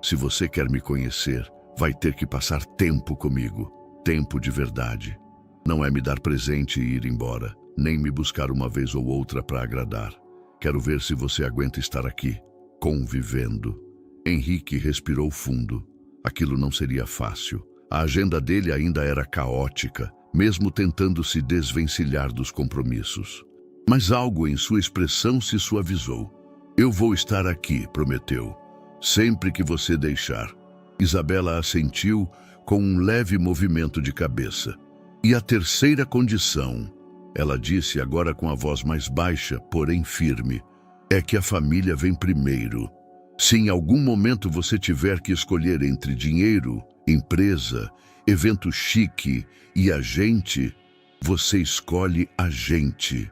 Se você quer me conhecer, vai ter que passar tempo comigo. Tempo de verdade. Não é me dar presente e ir embora, nem me buscar uma vez ou outra para agradar. Quero ver se você aguenta estar aqui, convivendo. Henrique respirou fundo. Aquilo não seria fácil. A agenda dele ainda era caótica, mesmo tentando se desvencilhar dos compromissos. Mas algo em sua expressão se suavizou. Eu vou estar aqui, prometeu. Sempre que você deixar. Isabela assentiu com um leve movimento de cabeça. E a terceira condição, ela disse agora com a voz mais baixa, porém firme, é que a família vem primeiro. Se em algum momento você tiver que escolher entre dinheiro, empresa, evento chique e a gente, você escolhe a gente.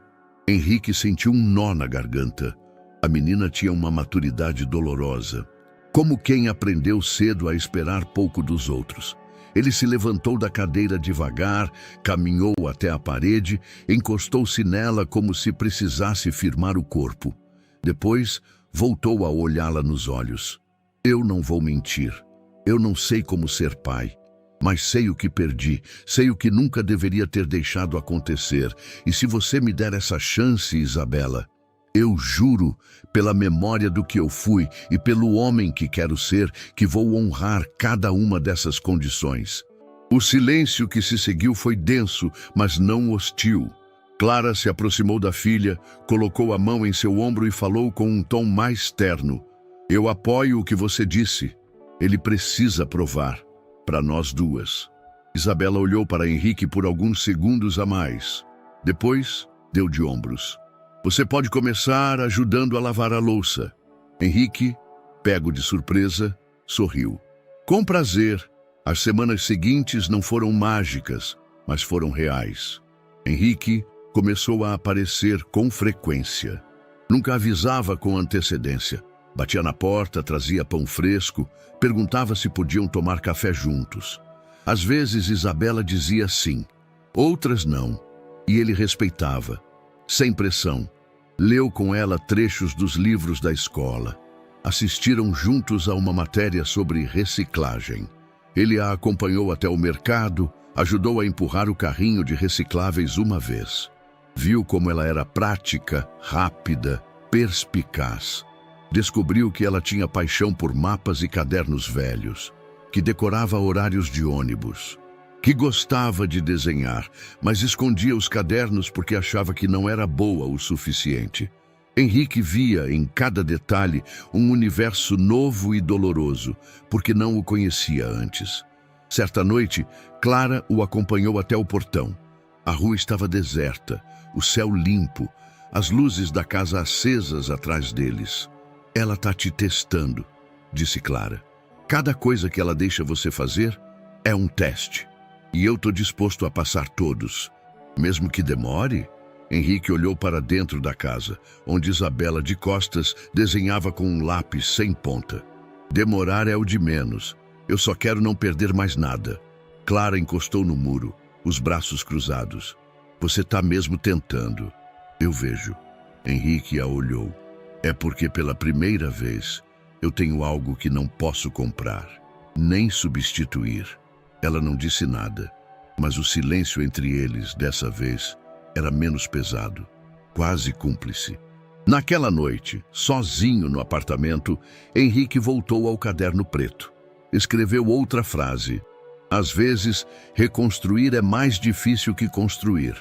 Henrique sentiu um nó na garganta. A menina tinha uma maturidade dolorosa, como quem aprendeu cedo a esperar pouco dos outros. Ele se levantou da cadeira devagar, caminhou até a parede, encostou-se nela como se precisasse firmar o corpo. Depois, voltou a olhá-la nos olhos. Eu não vou mentir. Eu não sei como ser pai, mas sei o que perdi, sei o que nunca deveria ter deixado acontecer. E se você me der essa chance, Isabela, eu juro, pela memória do que eu fui e pelo homem que quero ser, que vou honrar cada uma dessas condições. O silêncio que se seguiu foi denso, mas não hostil. Clara se aproximou da filha, colocou a mão em seu ombro e falou com um tom mais terno. Eu apoio o que você disse. Ele precisa provar. Para nós duas. Isabela olhou para Henrique por alguns segundos a mais. Depois, deu de ombros. Você pode começar ajudando a lavar a louça. Henrique, pego de surpresa, sorriu. Com prazer. As semanas seguintes não foram mágicas, mas foram reais. Henrique, começou a aparecer com frequência. Nunca avisava com antecedência. Batia na porta, trazia pão fresco, perguntava se podiam tomar café juntos. Às vezes Isabela dizia sim, outras não, e ele respeitava, sem pressão. Leu com ela trechos dos livros da escola. Assistiram juntos a uma matéria sobre reciclagem. Ele a acompanhou até o mercado, ajudou a empurrar o carrinho de recicláveis uma vez. Viu como ela era prática, rápida, perspicaz. Descobriu que ela tinha paixão por mapas e cadernos velhos, que decorava horários de ônibus, que gostava de desenhar, mas escondia os cadernos porque achava que não era boa o suficiente. Henrique via em cada detalhe um universo novo e doloroso, porque não o conhecia antes. Certa noite, Clara o acompanhou até o portão. A rua estava deserta, o céu limpo, as luzes da casa acesas atrás deles. "Ela tá te testando", disse Clara. "Cada coisa que ela deixa você fazer é um teste. E eu tô disposto a passar todos, mesmo que demore." Henrique olhou para dentro da casa, onde Isabela, de costas, desenhava com um lápis sem ponta. "Demorar é o de menos. Eu só quero não perder mais nada." Clara encostou no muro, os braços cruzados. "Você tá mesmo tentando." "Eu vejo." Henrique a olhou. "É porque pela primeira vez eu tenho algo que não posso comprar, nem substituir." Ela não disse nada, mas o silêncio entre eles, dessa vez, era menos pesado, quase cúmplice. Naquela noite, sozinho no apartamento, Henrique voltou ao caderno preto. Escreveu outra frase. "Às vezes, reconstruir é mais difícil que construir,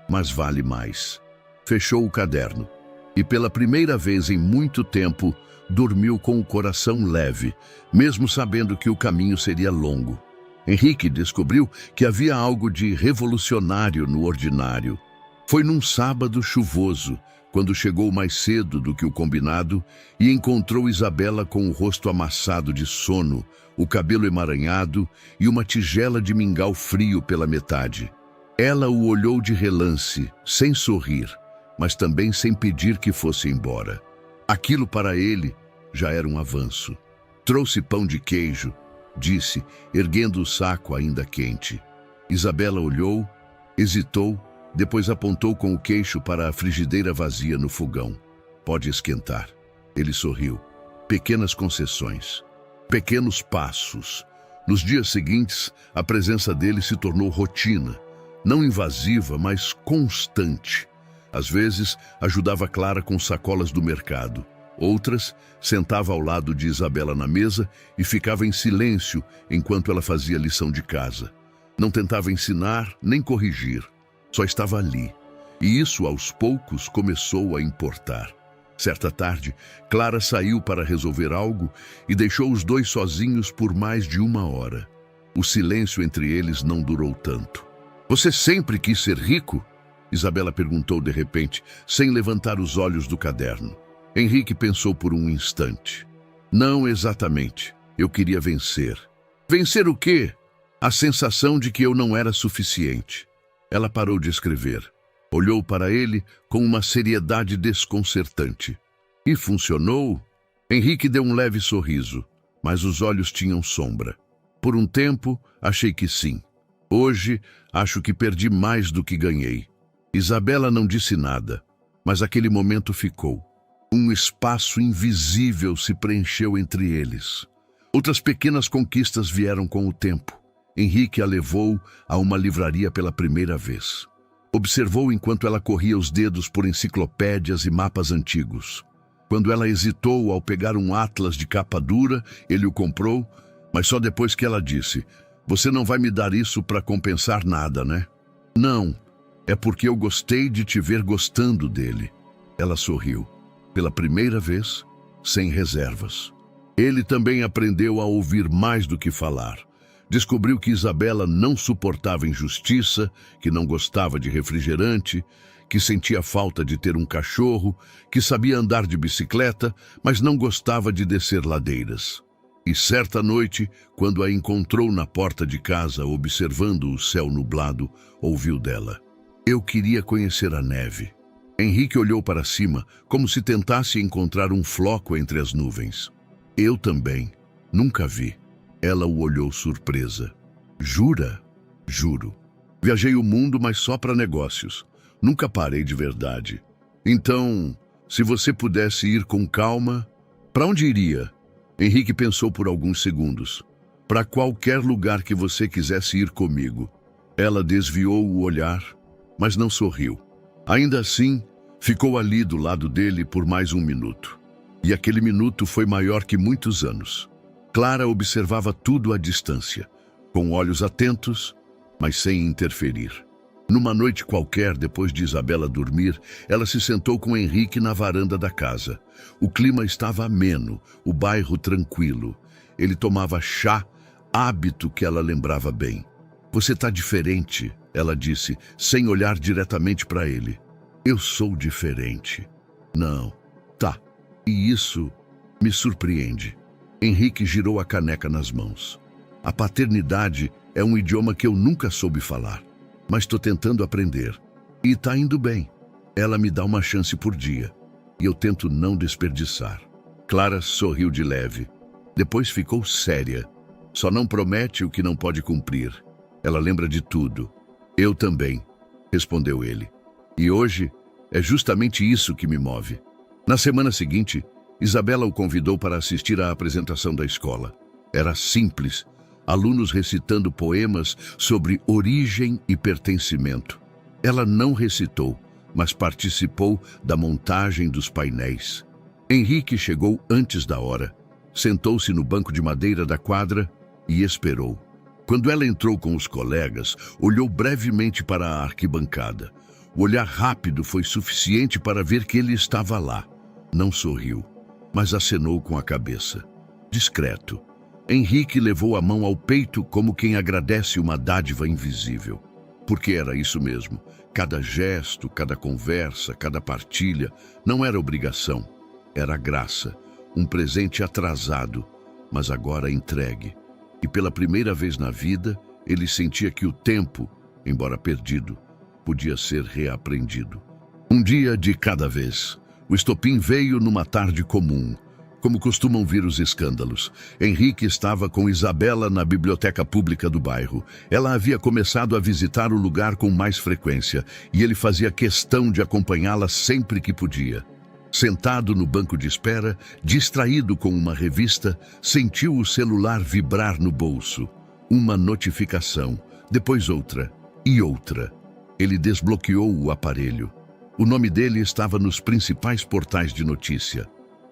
mas vale mais." Fechou o caderno e, pela primeira vez em muito tempo, dormiu com o coração leve, mesmo sabendo que o caminho seria longo. Henrique descobriu que havia algo de revolucionário no ordinário. Foi num sábado chuvoso, quando chegou mais cedo do que o combinado e encontrou Isabela com o rosto amassado de sono, o cabelo emaranhado e uma tigela de mingau frio pela metade. Ela o olhou de relance, sem sorrir, mas também sem pedir que fosse embora. Aquilo para ele já era um avanço. "Trouxe pão de queijo", disse, erguendo o saco ainda quente. Isabela olhou, hesitou, depois apontou com o queixo para a frigideira vazia no fogão. "Pode esquentar." Ele sorriu. Pequenas concessões, pequenos passos. Nos dias seguintes, a presença dele se tornou rotina, não invasiva, mas constante. Às vezes, ajudava Clara com sacolas do mercado. Outras, sentava ao lado de Isabela na mesa e ficava em silêncio enquanto ela fazia lição de casa. Não tentava ensinar nem corrigir. Só estava ali, e isso aos poucos começou a importar. Certa tarde, Clara saiu para resolver algo e deixou os dois sozinhos por mais de 1 hora. O silêncio entre eles não durou tanto. "Você sempre quis ser rico?" Isabela perguntou de repente, sem levantar os olhos do caderno. Henrique pensou por um instante. "Não exatamente. Eu queria vencer." "Vencer o quê?" "A sensação de que eu não era suficiente." Ela parou de escrever. Olhou para ele com uma seriedade desconcertante. "E funcionou?" Henrique deu um leve sorriso, mas os olhos tinham sombra. "Por um tempo, achei que sim. Hoje, acho que perdi mais do que ganhei." Isabela não disse nada, mas aquele momento ficou. Um espaço invisível se preencheu entre eles. Outras pequenas conquistas vieram com o tempo. Henrique a levou a uma livraria pela primeira vez. Observou enquanto ela corria os dedos por enciclopédias e mapas antigos. Quando ela hesitou ao pegar um atlas de capa dura, ele o comprou, mas só depois que ela disse: "Você não vai me dar isso para compensar nada, né?" "Não, é porque eu gostei de te ver gostando dele." Ela sorriu. Pela primeira vez, sem reservas. Ele também aprendeu a ouvir mais do que falar. Descobriu que Isabela não suportava injustiça, que não gostava de refrigerante, que sentia falta de ter um cachorro, que sabia andar de bicicleta, mas não gostava de descer ladeiras. E certa noite, quando a encontrou na porta de casa observando o céu nublado, ouviu dela: Eu queria conhecer a neve. Henrique olhou para cima, como se tentasse encontrar um floco entre as nuvens. Eu também. Nunca vi. Ela o olhou surpresa. Jura? Juro. Viajei o mundo, mas só para negócios. Nunca parei de verdade. Então, se você pudesse ir com calma, para onde iria? Henrique pensou por alguns segundos. Para qualquer lugar que você quisesse ir comigo. Ela desviou o olhar, mas não sorriu. Ainda assim, ficou ali do lado dele por mais um minuto. E aquele minuto foi maior que muitos anos. Clara observava tudo à distância, com olhos atentos, mas sem interferir. Numa noite qualquer, depois de Isabela dormir, ela se sentou com Henrique na varanda da casa. O clima estava ameno, o bairro tranquilo. Ele tomava chá, hábito que ela lembrava bem. Você está diferente, ela disse, sem olhar diretamente para ele. Eu sou diferente. Não, tá. E isso me surpreende. Henrique girou a caneca nas mãos. A paternidade é um idioma que eu nunca soube falar, mas estou tentando aprender. E está indo bem. Ela me dá uma chance por dia, e eu tento não desperdiçar. Clara sorriu de leve. Depois ficou séria. Só não promete o que não pode cumprir. Ela lembra de tudo. Eu também, respondeu ele. E hoje é justamente isso que me move. Na semana seguinte, Isabela o convidou para assistir à apresentação da escola. Era simples, alunos recitando poemas sobre origem e pertencimento. Ela não recitou, mas participou da montagem dos painéis. Henrique chegou antes da hora, sentou-se no banco de madeira da quadra e esperou. Quando ela entrou com os colegas, olhou brevemente para a arquibancada. O olhar rápido foi suficiente para ver que ele estava lá. Não sorriu, mas acenou com a cabeça. Discreto. Henrique levou a mão ao peito como quem agradece uma dádiva invisível. Porque era isso mesmo. Cada gesto, cada conversa, cada partilha não era obrigação. Era graça. Um presente atrasado, mas agora entregue. E pela primeira vez na vida, ele sentia que o tempo, embora perdido, podia ser reaprendido. Um dia de cada vez. O estopim veio numa tarde comum, como costumam vir os escândalos. Henrique estava com Isabela na biblioteca pública do bairro. Ela havia começado a visitar o lugar com mais frequência, e ele fazia questão de acompanhá-la sempre que podia. Sentado no banco de espera, distraído com uma revista, sentiu o celular vibrar no bolso. Uma notificação, depois outra e outra. Ele desbloqueou o aparelho. O nome dele estava nos principais portais de notícia.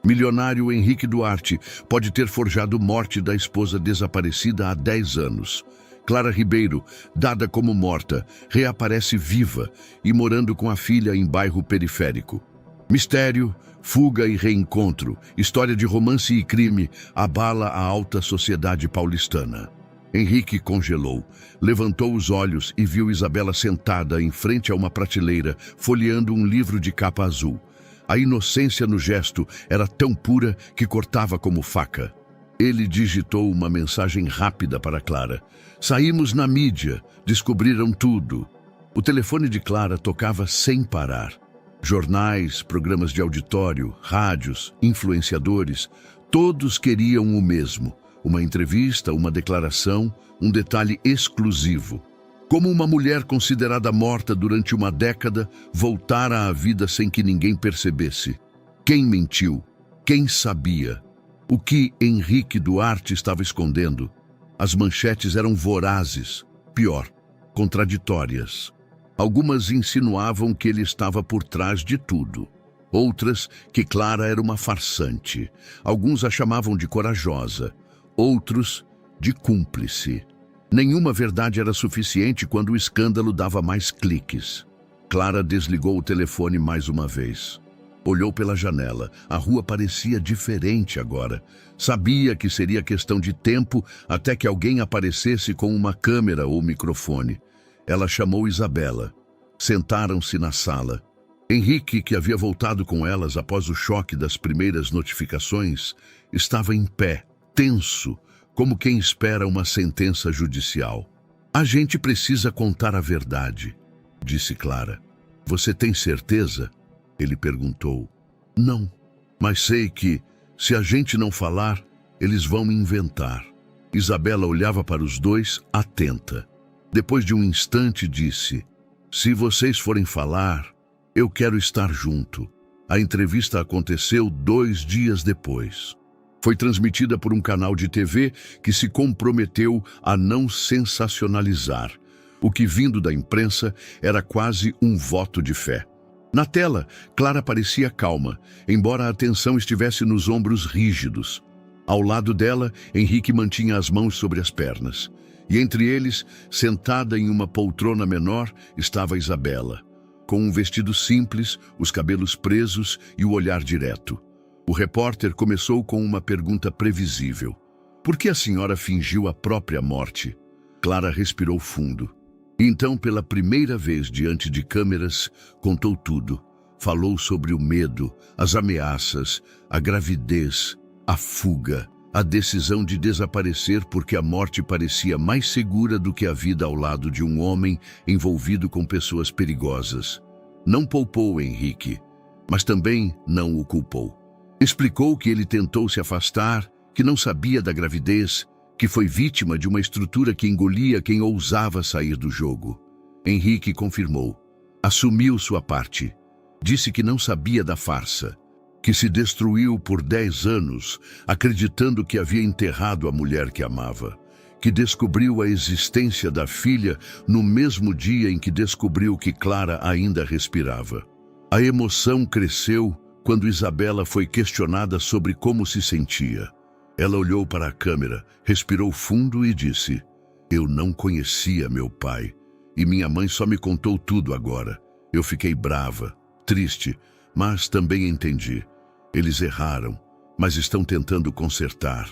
Milionário Henrique Duarte pode ter forjado morte da esposa desaparecida há 10 anos. Clara Ribeiro, dada como morta, reaparece viva e morando com a filha em bairro periférico. Mistério, fuga e reencontro, história de romance e crime abala a alta sociedade paulistana. Henrique congelou, levantou os olhos e viu Isabela sentada em frente a uma prateleira, folheando um livro de capa azul. A inocência no gesto era tão pura que cortava como faca. Ele digitou uma mensagem rápida para Clara. Saímos na mídia, descobriram tudo. O telefone de Clara tocava sem parar. Jornais, programas de auditório, rádios, influenciadores, todos queriam o mesmo. Uma entrevista, uma declaração, um detalhe exclusivo. Como uma mulher considerada morta durante uma década voltara à vida sem que ninguém percebesse. Quem mentiu? Quem sabia? O que Henrique Duarte estava escondendo? As manchetes eram vorazes, pior, contraditórias. Algumas insinuavam que ele estava por trás de tudo. Outras, que Clara era uma farsante. Alguns a chamavam de corajosa. Outros, de cúmplice. Nenhuma verdade era suficiente quando o escândalo dava mais cliques. Clara desligou o telefone mais uma vez. Olhou pela janela. A rua parecia diferente agora. Sabia que seria questão de tempo até que alguém aparecesse com uma câmera ou microfone. Ela chamou Isabela. Sentaram-se na sala. Henrique, que havia voltado com elas após o choque das primeiras notificações, estava em pé, tenso, como quem espera uma sentença judicial. A gente precisa contar a verdade, disse Clara. Você tem certeza? Ele perguntou. Não, mas sei que, se a gente não falar, eles vão inventar. Isabela olhava para os dois, atenta. Depois de um instante, disse: se vocês forem falar, eu quero estar junto. A entrevista aconteceu 2 dias depois. Foi transmitida por um canal de TV que se comprometeu a não sensacionalizar. O que, vindo da imprensa, era quase um voto de fé. Na tela, Clara parecia calma, embora a atenção estivesse nos ombros rígidos. Ao lado dela, Henrique mantinha as mãos sobre as pernas. E entre eles, sentada em uma poltrona menor, estava Isabela, com um vestido simples, os cabelos presos e o olhar direto. O repórter começou com uma pergunta previsível. Por que a senhora fingiu a própria morte? Clara respirou fundo. E então, pela primeira vez diante de câmeras, contou tudo. Falou sobre o medo, as ameaças, a gravidez, a fuga, a decisão de desaparecer porque a morte parecia mais segura do que a vida ao lado de um homem envolvido com pessoas perigosas. Não poupou Henrique, mas também não o culpou. Explicou que ele tentou se afastar, que não sabia da gravidez, que foi vítima de uma estrutura que engolia quem ousava sair do jogo. Henrique confirmou. Assumiu sua parte. Disse que não sabia da farsa, que se destruiu por 10 anos, acreditando que havia enterrado a mulher que amava, que descobriu a existência da filha no mesmo dia em que descobriu que Clara ainda respirava. A emoção cresceu quando Isabela foi questionada sobre como se sentia. Ela olhou para a câmera, respirou fundo e disse: eu não conhecia meu pai, e minha mãe só me contou tudo agora. Eu fiquei brava, triste, mas também entendi. Eles erraram, mas estão tentando consertar.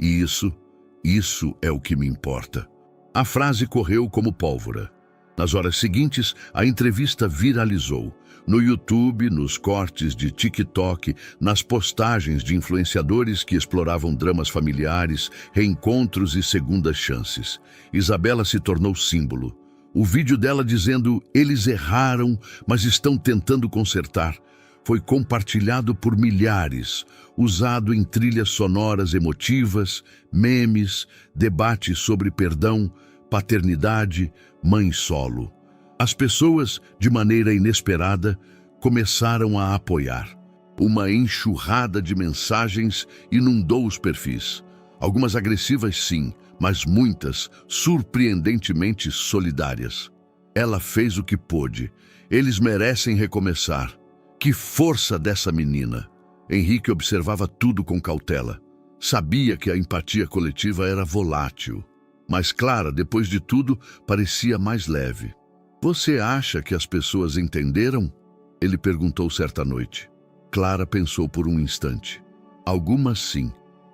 E isso é o que me importa. A frase correu como pólvora. Nas horas seguintes, a entrevista viralizou. No YouTube, nos cortes de TikTok, nas postagens de influenciadores que exploravam dramas familiares, reencontros e segundas chances. Isabela se tornou símbolo. O vídeo dela dizendo: eles erraram, mas estão tentando consertar, foi compartilhado por milhares, usado em trilhas sonoras emotivas, memes, debates sobre perdão, paternidade, mãe solo. As pessoas, de maneira inesperada, começaram a apoiar. Uma enxurrada de mensagens inundou os perfis. Algumas agressivas, sim, mas muitas surpreendentemente solidárias. Ela fez o que pôde. Eles merecem recomeçar. Que força dessa menina! Henrique observava tudo com cautela. Sabia que a empatia coletiva era volátil. Mas Clara, depois de tudo, parecia mais leve. Você acha que as pessoas entenderam? Ele perguntou certa noite. Clara pensou por um instante. Algumas sim,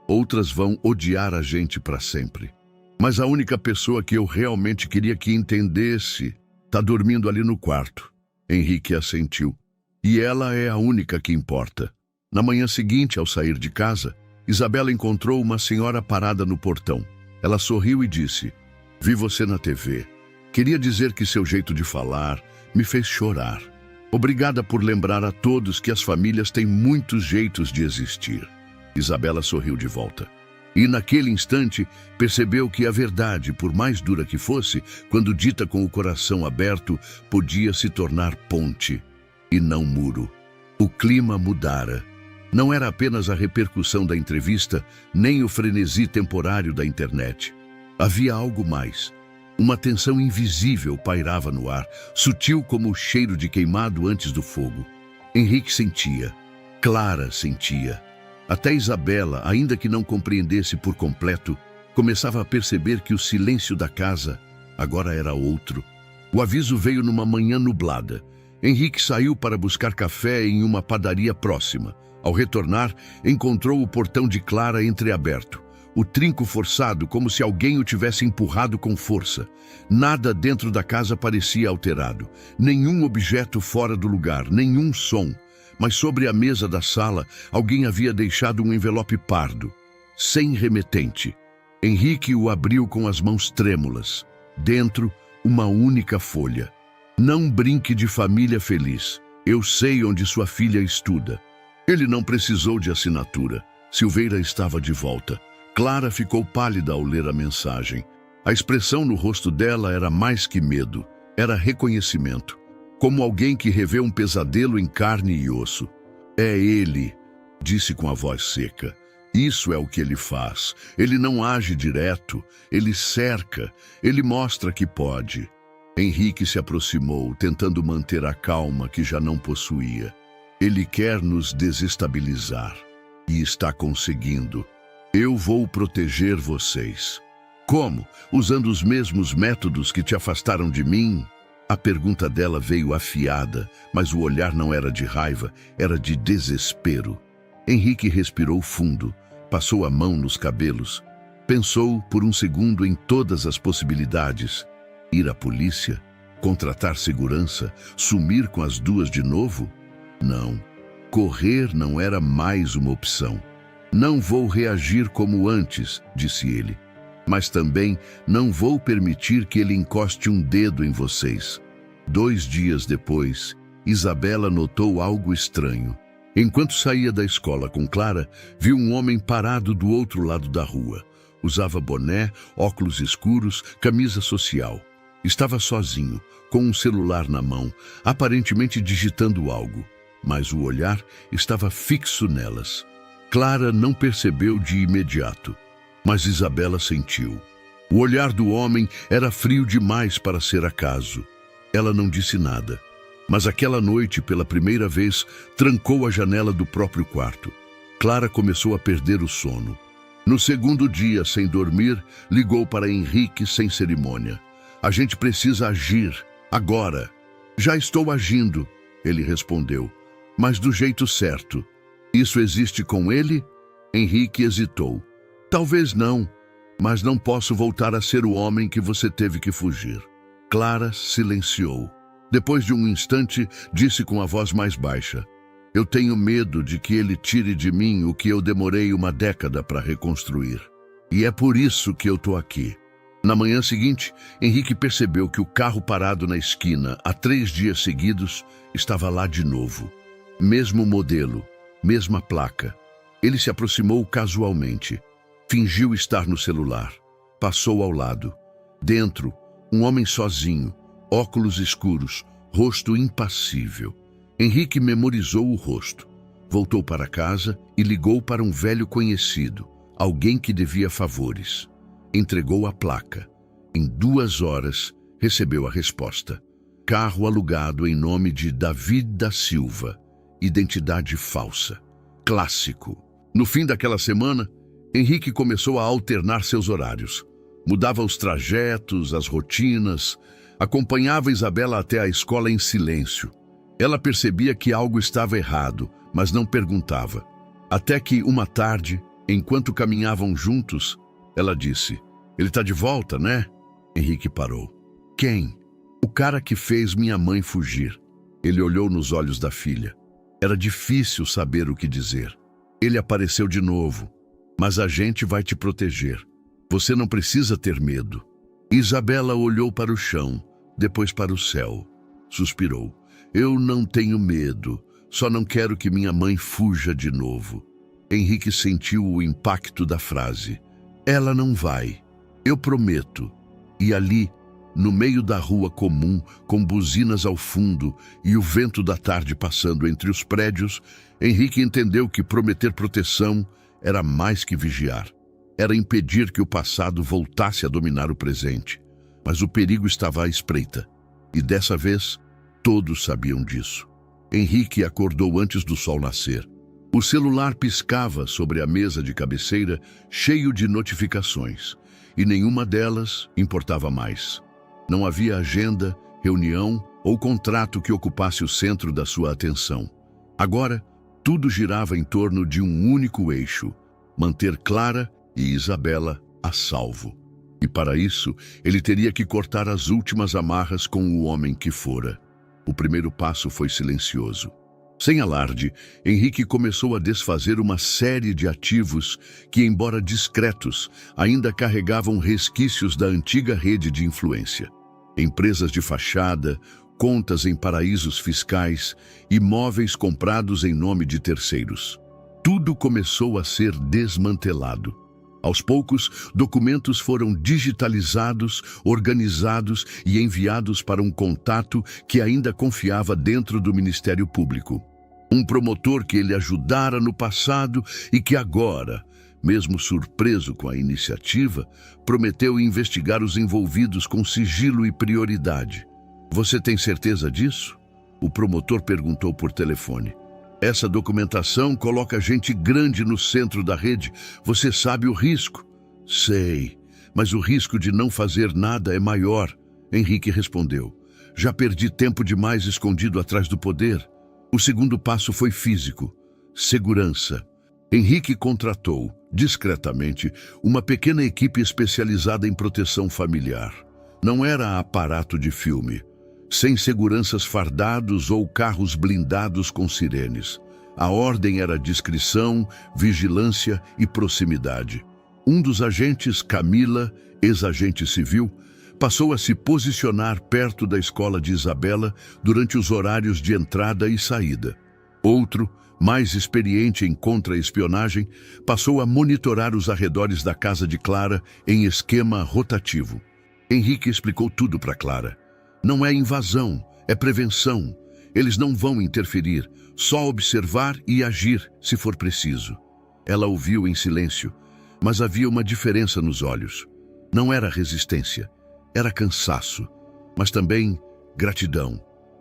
outras vão odiar a gente para sempre. Mas a única pessoa que eu realmente queria que entendesse está dormindo ali no quarto. Henrique assentiu. E ela é a única que importa. Na manhã seguinte, ao sair de casa, Isabela encontrou uma senhora parada no portão. Ela sorriu e disse: vi você na TV. Queria dizer que seu jeito de falar me fez chorar. Obrigada por lembrar a todos que as famílias têm muitos jeitos de existir. Isabela sorriu de volta. E naquele instante percebeu que a verdade, por mais dura que fosse, quando dita com o coração aberto, podia se tornar ponte e não muro. O clima mudara. Não era apenas a repercussão da entrevista, nem o frenesi temporário da internet. Havia algo mais. Uma tensão invisível pairava no ar, sutil como o cheiro de queimado antes do fogo. Henrique sentia. Clara sentia. Até Isabela, ainda que não compreendesse por completo, começava a perceber que o silêncio da casa agora era outro. O aviso veio numa manhã nublada. Henrique saiu para buscar café em uma padaria próxima. Ao retornar, encontrou o portão de Clara entreaberto. O trinco forçado, como se alguém o tivesse empurrado com força. Nada dentro da casa parecia alterado. Nenhum objeto fora do lugar, nenhum som. Mas sobre a mesa da sala, alguém havia deixado um envelope pardo, sem remetente. Henrique o abriu com as mãos trêmulas. Dentro, uma única folha. Não brinque de família feliz. Eu sei onde sua filha estuda. Ele não precisou de assinatura. Silveira estava de volta. Clara ficou pálida ao ler a mensagem. A expressão no rosto dela era mais que medo, era reconhecimento. Como alguém que revê um pesadelo em carne e osso. É ele, disse com a voz seca. Isso é o que ele faz. Ele não age direto, ele cerca, ele mostra que pode. Henrique se aproximou, tentando manter a calma que já não possuía. Ele quer nos desestabilizar. E está conseguindo. Eu vou proteger vocês. Como? Usando os mesmos métodos que te afastaram de mim? A pergunta dela veio afiada, mas o olhar não era de raiva, era de desespero. Henrique respirou fundo, passou a mão nos cabelos. Pensou por um segundo em todas as possibilidades. Ir à polícia? Contratar segurança? Sumir com as duas de novo? Não. Correr não era mais uma opção. Não vou reagir como antes, disse ele. Mas também não vou permitir que ele encoste um dedo em vocês. 2 dias depois, Isabela notou algo estranho. Enquanto saía da escola com Clara, viu um homem parado do outro lado da rua. Usava boné, óculos escuros, camisa social. Estava sozinho, com um celular na mão, aparentemente digitando algo. Mas o olhar estava fixo nelas. Clara não percebeu de imediato. Mas Isabela sentiu. O olhar do homem era frio demais para ser acaso. Ela não disse nada. Mas aquela noite, pela primeira vez, trancou a janela do próprio quarto. Clara começou a perder o sono. No segundo dia, sem dormir, ligou para Henrique sem cerimônia. A gente precisa agir, agora. Já estou agindo, ele respondeu. Mas do jeito certo. Isso existe com ele? Henrique hesitou. Talvez não, mas não posso voltar a ser o homem que você teve que fugir. Clara silenciou. Depois de um instante, disse com a voz mais baixa. Eu tenho medo de que ele tire de mim o que eu demorei 1 década para reconstruir. E é por isso que eu tô aqui. Na manhã seguinte, Henrique percebeu que o carro parado na esquina, há 3 dias seguidos, estava lá de novo. Mesmo modelo, mesma placa. Ele se aproximou casualmente. Fingiu estar no celular. Passou ao lado. Dentro, um homem sozinho, óculos escuros, rosto impassível. Henrique memorizou o rosto. Voltou para casa e ligou para um velho conhecido, alguém que devia favores. Entregou a placa. Em 2 horas, recebeu a resposta. Carro alugado em nome de David da Silva. Identidade falsa. Clássico. No fim daquela semana, Henrique começou a alternar seus horários. Mudava os trajetos, as rotinas, acompanhava Isabela até a escola em silêncio. Ela percebia que algo estava errado, mas não perguntava. Até que, uma tarde, enquanto caminhavam juntos, ela disse, ele está de volta, né? Henrique parou. Quem? O cara que fez minha mãe fugir. Ele olhou nos olhos da filha. Era difícil saber o que dizer. Ele apareceu de novo. Mas a gente vai te proteger. Você não precisa ter medo. Isabela olhou para o chão, depois para o céu. Suspirou. Eu não tenho medo. Só não quero que minha mãe fuja de novo. Henrique sentiu o impacto da frase. Ela não vai. Eu prometo. E ali, no meio da rua comum, com buzinas ao fundo e o vento da tarde passando entre os prédios, Henrique entendeu que prometer proteção era mais que vigiar. Era impedir que o passado voltasse a dominar o presente. Mas o perigo estava à espreita. E dessa vez, todos sabiam disso. Henrique acordou antes do sol nascer. O celular piscava sobre a mesa de cabeceira, cheio de notificações. E nenhuma delas importava mais. Não havia agenda, reunião ou contrato que ocupasse o centro da sua atenção. Agora, tudo girava em torno de um único eixo: manter Clara e Isabela a salvo. E para isso, ele teria que cortar as últimas amarras com o homem que fora. O primeiro passo foi silencioso. Sem alarde, Henrique começou a desfazer uma série de ativos que, embora discretos, ainda carregavam resquícios da antiga rede de influência. Empresas de fachada, contas em paraísos fiscais, imóveis comprados em nome de terceiros. Tudo começou a ser desmantelado. Aos poucos, documentos foram digitalizados, organizados e enviados para um contato que ainda confiava dentro do Ministério Público. Um promotor que ele ajudara no passado e que agora, mesmo surpreso com a iniciativa, prometeu investigar os envolvidos com sigilo e prioridade. "Você tem certeza disso?" O promotor perguntou por telefone. "Essa documentação coloca gente grande no centro da rede. Você sabe o risco?" "Sei, mas o risco de não fazer nada é maior", Henrique respondeu. "Já perdi tempo demais escondido atrás do poder." O segundo passo foi físico: segurança. Henrique contratou, discretamente, uma pequena equipe especializada em proteção familiar. Não era aparato de filme, sem seguranças fardados ou carros blindados com sirenes. A ordem era discrição, vigilância e proximidade. Um dos agentes, Camila, ex-agente civil, passou a se posicionar perto da escola de Isabela durante os horários de entrada e saída. Outro, mais experiente em contra-espionagem, passou a monitorar os arredores da casa de Clara em esquema rotativo. Henrique explicou tudo para Clara. "Não é invasão, é prevenção. Eles não vão interferir, só observar e agir se for preciso." Ela ouviu em silêncio, mas havia uma diferença nos olhos. Não era resistência, era cansaço, mas também gratidão.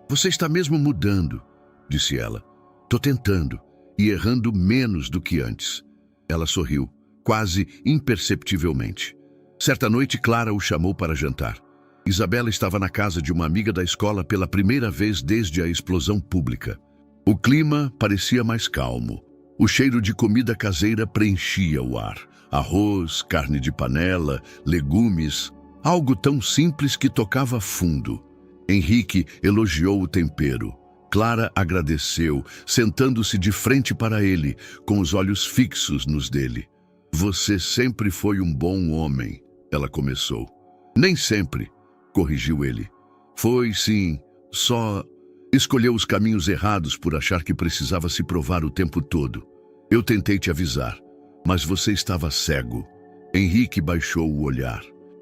"Você está mesmo mudando", disse ela. "Tô tentando, e errando menos do que antes." Ela sorriu, quase imperceptivelmente. Certa noite, Clara o chamou para jantar. Isabela estava na casa de uma amiga da escola pela primeira vez desde a explosão pública. O clima parecia mais calmo. O cheiro de comida caseira preenchia o ar. Arroz, carne de panela, legumes, algo tão simples que tocava fundo. Henrique elogiou o tempero. Clara agradeceu, sentando-se de frente para ele, com os olhos fixos nos dele. "Você sempre foi um bom homem", ela começou. "Nem sempre", corrigiu ele. "Foi, sim, só escolheu os caminhos errados por achar que precisava se provar o tempo todo. Eu tentei te avisar, mas você estava cego." Henrique baixou o olhar.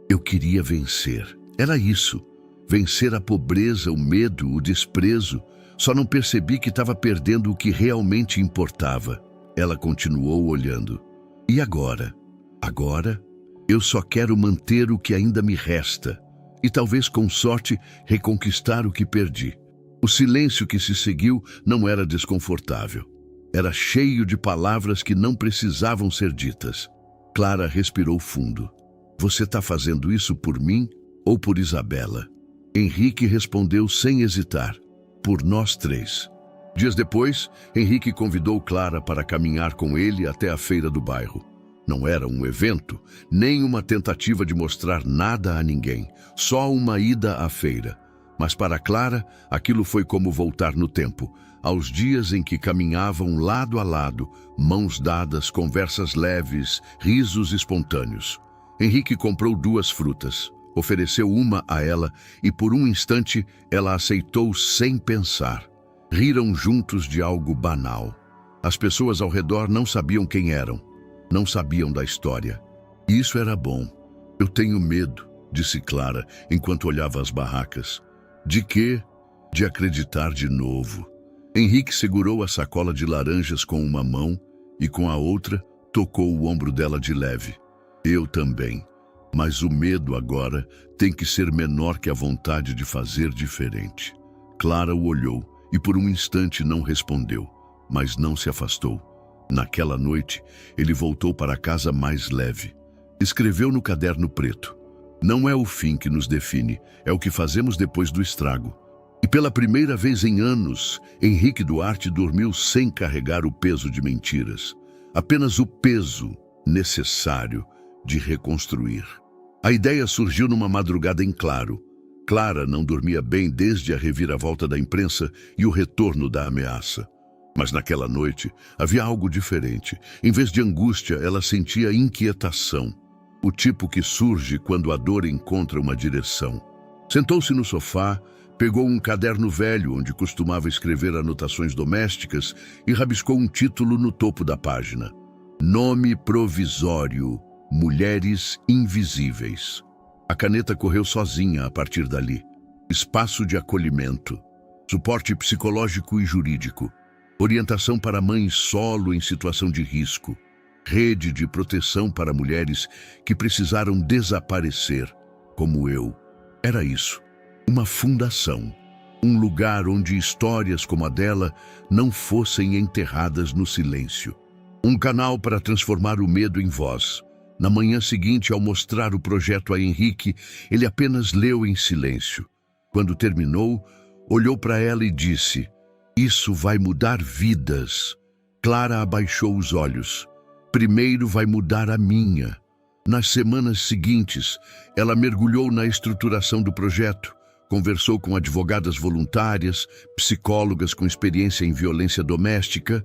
"Eu queria vencer. Era isso. Vencer a pobreza, o medo, o desprezo. Só não percebi que estava perdendo o que realmente importava." Ela continuou olhando. "E agora? Agora, eu só quero manter o que ainda me resta. E talvez, com sorte, reconquistar o que perdi." O silêncio que se seguiu não era desconfortável. Era cheio de palavras que não precisavam ser ditas. Clara respirou fundo. "Você está fazendo isso por mim ou por Isabela?" Henrique respondeu sem hesitar. "Por nós três." Dias depois, Henrique convidou Clara para caminhar com ele até a feira do bairro. Não era um evento, nem uma tentativa de mostrar nada a ninguém, só uma ida à feira. Mas para Clara, aquilo foi como voltar no tempo, aos dias em que caminhavam lado a lado, mãos dadas, conversas leves, risos espontâneos. Henrique comprou 2 frutas, ofereceu uma a ela e por um instante ela aceitou sem pensar. Riram juntos de algo banal. As pessoas ao redor não sabiam quem eram, não sabiam da história. E isso era bom. "Eu tenho medo", disse Clara, enquanto olhava as barracas. "De quê?" "De acreditar de novo." Henrique segurou a sacola de laranjas com uma mão e com a outra tocou o ombro dela de leve. "Eu também. Mas o medo agora tem que ser menor que a vontade de fazer diferente." Clara o olhou e por um instante não respondeu, mas não se afastou. Naquela noite, ele voltou para casa mais leve. Escreveu no caderno preto: "Não é o fim que nos define, é o que fazemos depois do estrago." E pela primeira vez em anos, Henrique Duarte dormiu sem carregar o peso de mentiras. Apenas o peso necessário de reconstruir. A ideia surgiu numa madrugada em claro. Clara não dormia bem desde a reviravolta da imprensa e o retorno da ameaça. Mas naquela noite havia algo diferente. Em vez de angústia, ela sentia inquietação. O tipo que surge quando a dor encontra uma direção. Sentou-se no sofá, Pegou um caderno velho onde costumava escrever anotações domésticas e rabiscou um título no topo da página. Nome provisório: Mulheres Invisíveis. A caneta correu sozinha a partir dali. Espaço de acolhimento, suporte psicológico e jurídico, orientação para mães solo em situação de risco, rede de proteção para mulheres que precisaram desaparecer, como eu. Era isso, uma fundação, um lugar onde histórias como a dela não fossem enterradas no silêncio. Um canal para transformar o medo em voz. Na manhã seguinte, ao mostrar o projeto a Henrique, ele apenas leu em silêncio. Quando terminou, olhou para ela e disse: "Isso vai mudar vidas." Clara abaixou os olhos. "Primeiro vai mudar a minha." Nas semanas seguintes, ela mergulhou na estruturação do projeto, conversou com advogadas voluntárias, psicólogas com experiência em violência doméstica,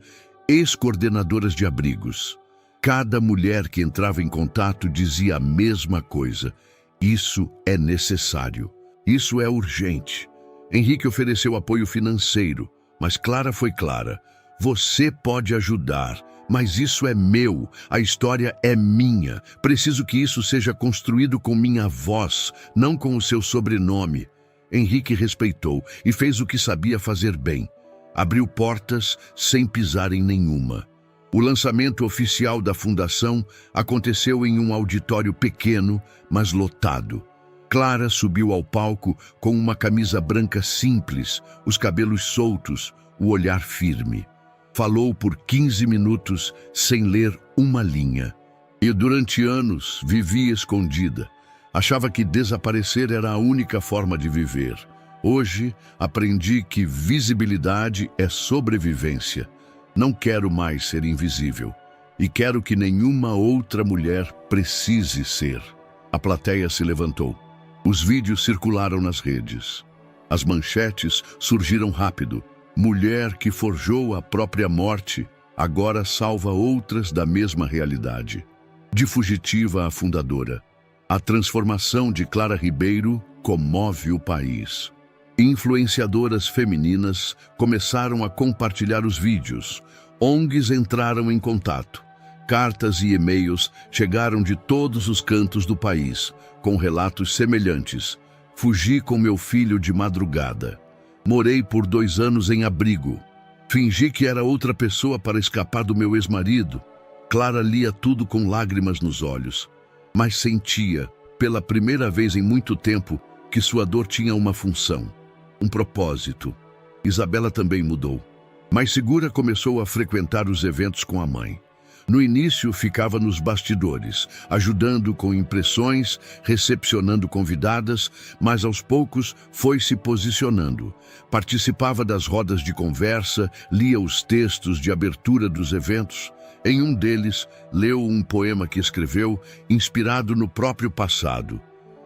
ex-coordenadoras de abrigos. Cada mulher que entrava em contato dizia a mesma coisa: "Isso é necessário. Isso é urgente." Henrique ofereceu apoio financeiro, mas Clara foi clara: "Você pode ajudar, mas isso é meu, a história é minha. Preciso que isso seja construído com minha voz, não com o seu sobrenome." Henrique respeitou e fez o que sabia fazer bem. Abriu portas sem pisar em nenhuma. O lançamento oficial da fundação aconteceu em um auditório pequeno, mas lotado. Clara subiu ao palco com uma camisa branca simples, os cabelos soltos, o olhar firme. Falou por 15 minutos sem ler uma linha. E durante anos vivia escondida. Achava que desaparecer era a única forma de viver. Hoje aprendi que visibilidade é sobrevivência. Não quero mais ser invisível. E quero que nenhuma outra mulher precise ser. A plateia se levantou. Os vídeos circularam nas redes. As manchetes surgiram rápido. Mulher que forjou a própria morte, agora salva outras da mesma realidade. De fugitiva a fundadora. A transformação de Clara Ribeiro comove o país. Influenciadoras femininas começaram a compartilhar os vídeos. ONGs entraram em contato. Cartas e e-mails chegaram de todos os cantos do país, com relatos semelhantes. Fugi com meu filho de madrugada. Morei por 2 anos em abrigo. Fingi que era outra pessoa para escapar do meu ex-marido. Clara lia tudo com lágrimas nos olhos, mas sentia, pela primeira vez em muito tempo, que sua dor tinha uma função, um propósito. Isabela também mudou. Mais segura, começou a frequentar os eventos com a mãe. No início, ficava nos bastidores, ajudando com impressões, recepcionando convidadas, mas aos poucos foi se posicionando. Participava das rodas de conversa, lia os textos de abertura dos eventos. Em um deles, leu um poema que escreveu, inspirado no próprio passado.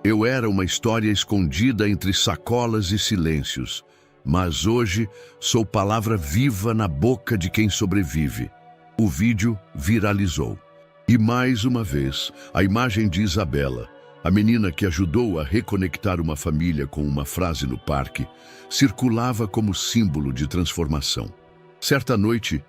Eu era uma história escondida entre sacolas e silêncios, mas hoje sou palavra viva na boca de quem sobrevive. O vídeo viralizou. E mais uma vez, a imagem de Isabela, a menina que ajudou a reconectar uma família com uma frase no parque, circulava como símbolo de transformação. Certa noite,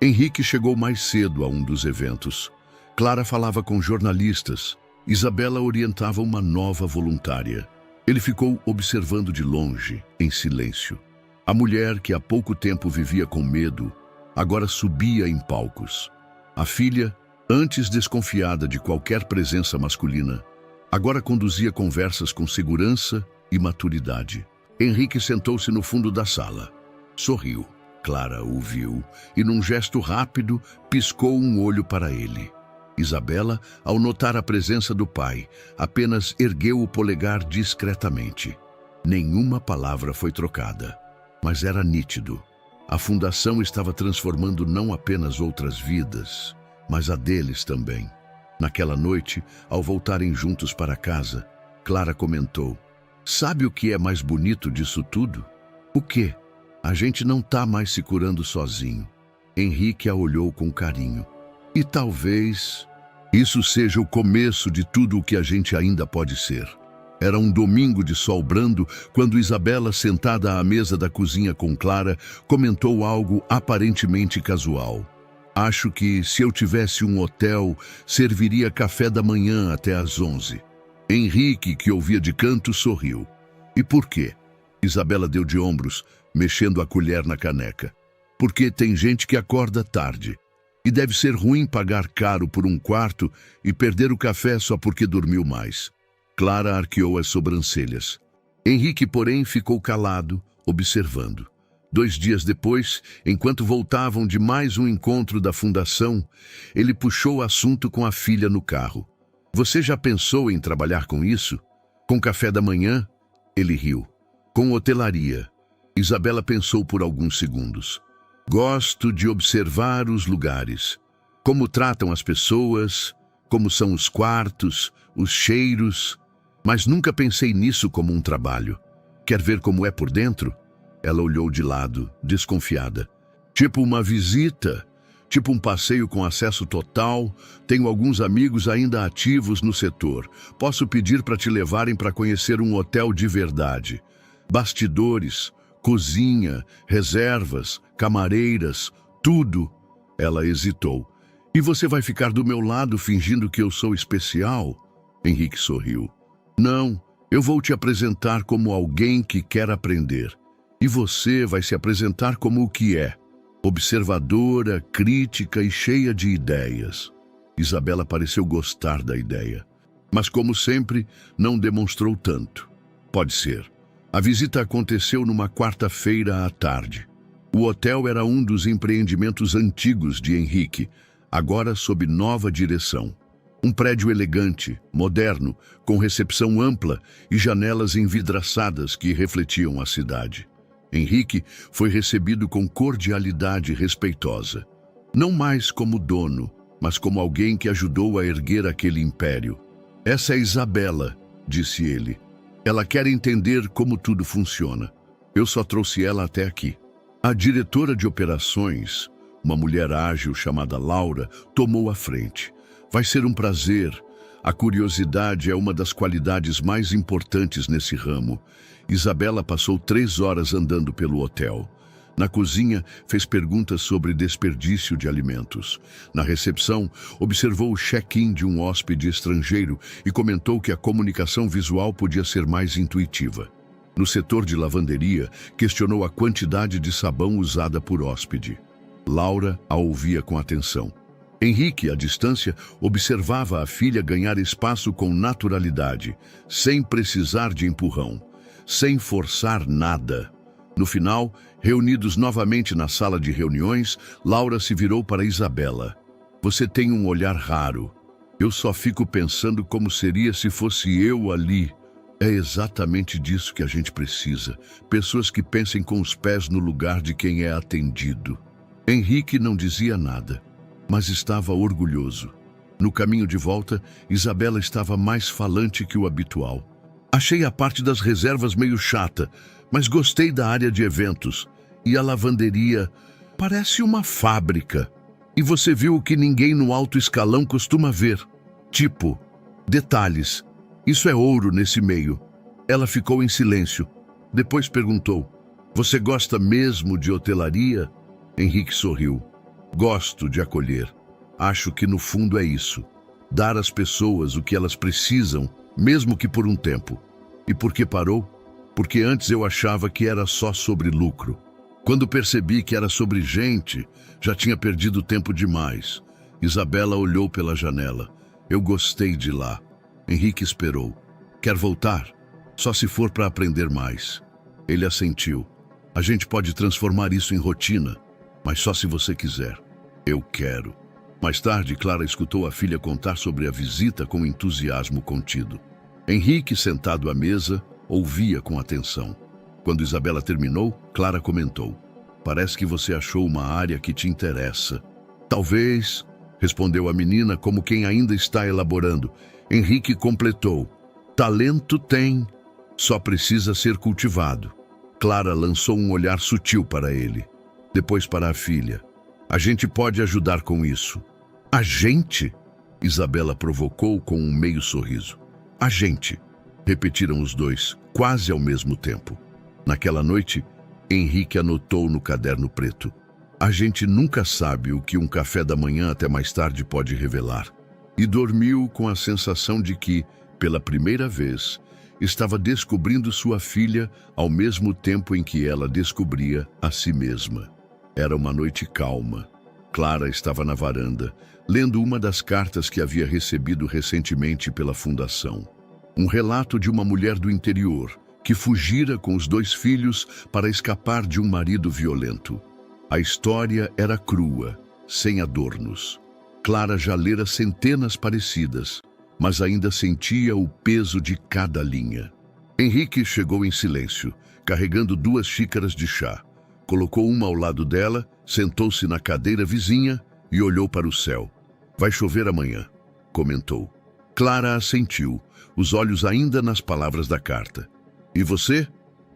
Henrique chegou mais cedo a um dos eventos. Clara falava com jornalistas. Isabela orientava uma nova voluntária. Ele ficou observando de longe, em silêncio. A mulher que há pouco tempo vivia com medo, agora subia em palcos. A filha, antes desconfiada de qualquer presença masculina, agora conduzia conversas com segurança e maturidade. Henrique sentou-se no fundo da sala. Sorriu. Clara o viu e, num gesto rápido, piscou um olho para ele. Isabela, ao notar a presença do pai, apenas ergueu o polegar discretamente. Nenhuma palavra foi trocada, mas era nítido. A fundação estava transformando não apenas outras vidas, mas a deles também. Naquela noite, ao voltarem juntos para casa, Clara comentou: "Sabe o que é mais bonito disso tudo?" "O quê?" "A gente não tá mais se curando sozinho." Henrique a olhou com carinho. "E talvez isso seja o começo de tudo o que a gente ainda pode ser." Era um domingo de sol brando quando Isabela, sentada à mesa da cozinha com Clara, comentou algo aparentemente casual. Acho que, se eu tivesse um hotel, serviria café da manhã até às 11. Henrique, que ouvia de canto, sorriu. E por quê? Isabela deu de ombros, mexendo a colher na caneca. Porque tem gente que acorda tarde. E deve ser ruim pagar caro por um quarto e perder o café só porque dormiu mais. Clara arqueou as sobrancelhas. Henrique, porém, ficou calado, observando. 2 dias depois, enquanto voltavam de mais um encontro da fundação, ele puxou o assunto com a filha no carro. Você já pensou em trabalhar com isso? Com café da manhã? Ele riu. Com hotelaria. Isabela pensou por alguns segundos. Gosto de observar os lugares. Como tratam as pessoas, como são os quartos, os cheiros. Mas nunca pensei nisso como um trabalho. Quer ver como é por dentro? Ela olhou de lado, desconfiada. Tipo uma visita, tipo um passeio com acesso total. Tenho alguns amigos ainda ativos no setor. Posso pedir para te levarem para conhecer um hotel de verdade. Bastidores, cozinha, reservas, camareiras, tudo. Ela hesitou. E você vai ficar do meu lado fingindo que eu sou especial? Henrique sorriu. Não, eu vou te apresentar como alguém que quer aprender. E você vai se apresentar como o que é. Observadora, crítica e cheia de ideias. Isabela pareceu gostar da ideia. Mas, como sempre, não demonstrou tanto. Pode ser. A visita aconteceu numa quarta-feira à tarde. O hotel era um dos empreendimentos antigos de Henrique, agora sob nova direção. Um prédio elegante, moderno, com recepção ampla e janelas envidraçadas que refletiam a cidade. Henrique foi recebido com cordialidade respeitosa. Não mais como dono, mas como alguém que ajudou a erguer aquele império. Essa é Isabela, disse ele. Ela quer entender como tudo funciona. Eu só trouxe ela até aqui. A diretora de operações, uma mulher ágil chamada Laura, tomou a frente. Vai ser um prazer. A curiosidade é uma das qualidades mais importantes nesse ramo. Isabela passou 3 horas andando pelo hotel. Na cozinha, fez perguntas sobre desperdício de alimentos. Na recepção, observou o check-in de um hóspede estrangeiro e comentou que a comunicação visual podia ser mais intuitiva. No setor de lavanderia, questionou a quantidade de sabão usada por hóspede. Laura a ouvia com atenção. Henrique, à distância, observava a filha ganhar espaço com naturalidade, sem precisar de empurrão, sem forçar nada. No final, reunidos novamente na sala de reuniões, Laura se virou para Isabela. Você tem um olhar raro. Eu só fico pensando como seria se fosse eu ali. É exatamente disso que a gente precisa. Pessoas que pensem com os pés no lugar de quem é atendido. Henrique não dizia nada, mas estava orgulhoso. No caminho de volta, Isabela estava mais falante que o habitual. Achei a parte das reservas meio chata, mas gostei da área de eventos. E a lavanderia parece uma fábrica. E você viu o que ninguém no alto escalão costuma ver. Tipo, detalhes. Isso é ouro nesse meio. Ela ficou em silêncio. Depois perguntou, você gosta mesmo de hotelaria? Henrique sorriu. Gosto de acolher. Acho que no fundo é isso. Dar às pessoas o que elas precisam, mesmo que por um tempo. E por que parou? Porque antes eu achava que era só sobre lucro. Quando percebi que era sobre gente, já tinha perdido tempo demais. Isabela olhou pela janela. Eu gostei de lá. Henrique esperou. Quer voltar? Só se for para aprender mais. Ele assentiu. A gente pode transformar isso em rotina, mas só se você quiser. Eu quero. Mais tarde, Clara escutou a filha contar sobre a visita com entusiasmo contido. Henrique, sentado à mesa, ouvia com atenção. Quando Isabela terminou, Clara comentou. Parece que você achou uma área que te interessa. Talvez, respondeu a menina como quem ainda está elaborando. Henrique completou. Talento tem, só precisa ser cultivado. Clara lançou um olhar sutil para ele. Depois para a filha. A gente pode ajudar com isso. A gente? Isabela provocou com um meio sorriso. A gente. repetiram os dois, quase ao mesmo tempo. Naquela noite, Henrique anotou no caderno preto: a gente nunca sabe o que um café da manhã até mais tarde pode revelar. E dormiu com a sensação de que, pela primeira vez, estava descobrindo sua filha ao mesmo tempo em que ela descobria a si mesma. Era uma noite calma. Clara estava na varanda, lendo uma das cartas que havia recebido recentemente pela fundação. Um relato de uma mulher do interior que fugira com os 2 filhos para escapar de um marido violento. A história era crua, sem adornos. Clara já lera centenas parecidas, mas ainda sentia o peso de cada linha. Henrique chegou em silêncio, carregando 2 xícaras de chá. Colocou uma ao lado dela, sentou-se na cadeira vizinha e olhou para o céu. Vai chover amanhã, comentou. Clara assentiu, os olhos ainda nas palavras da carta. E você?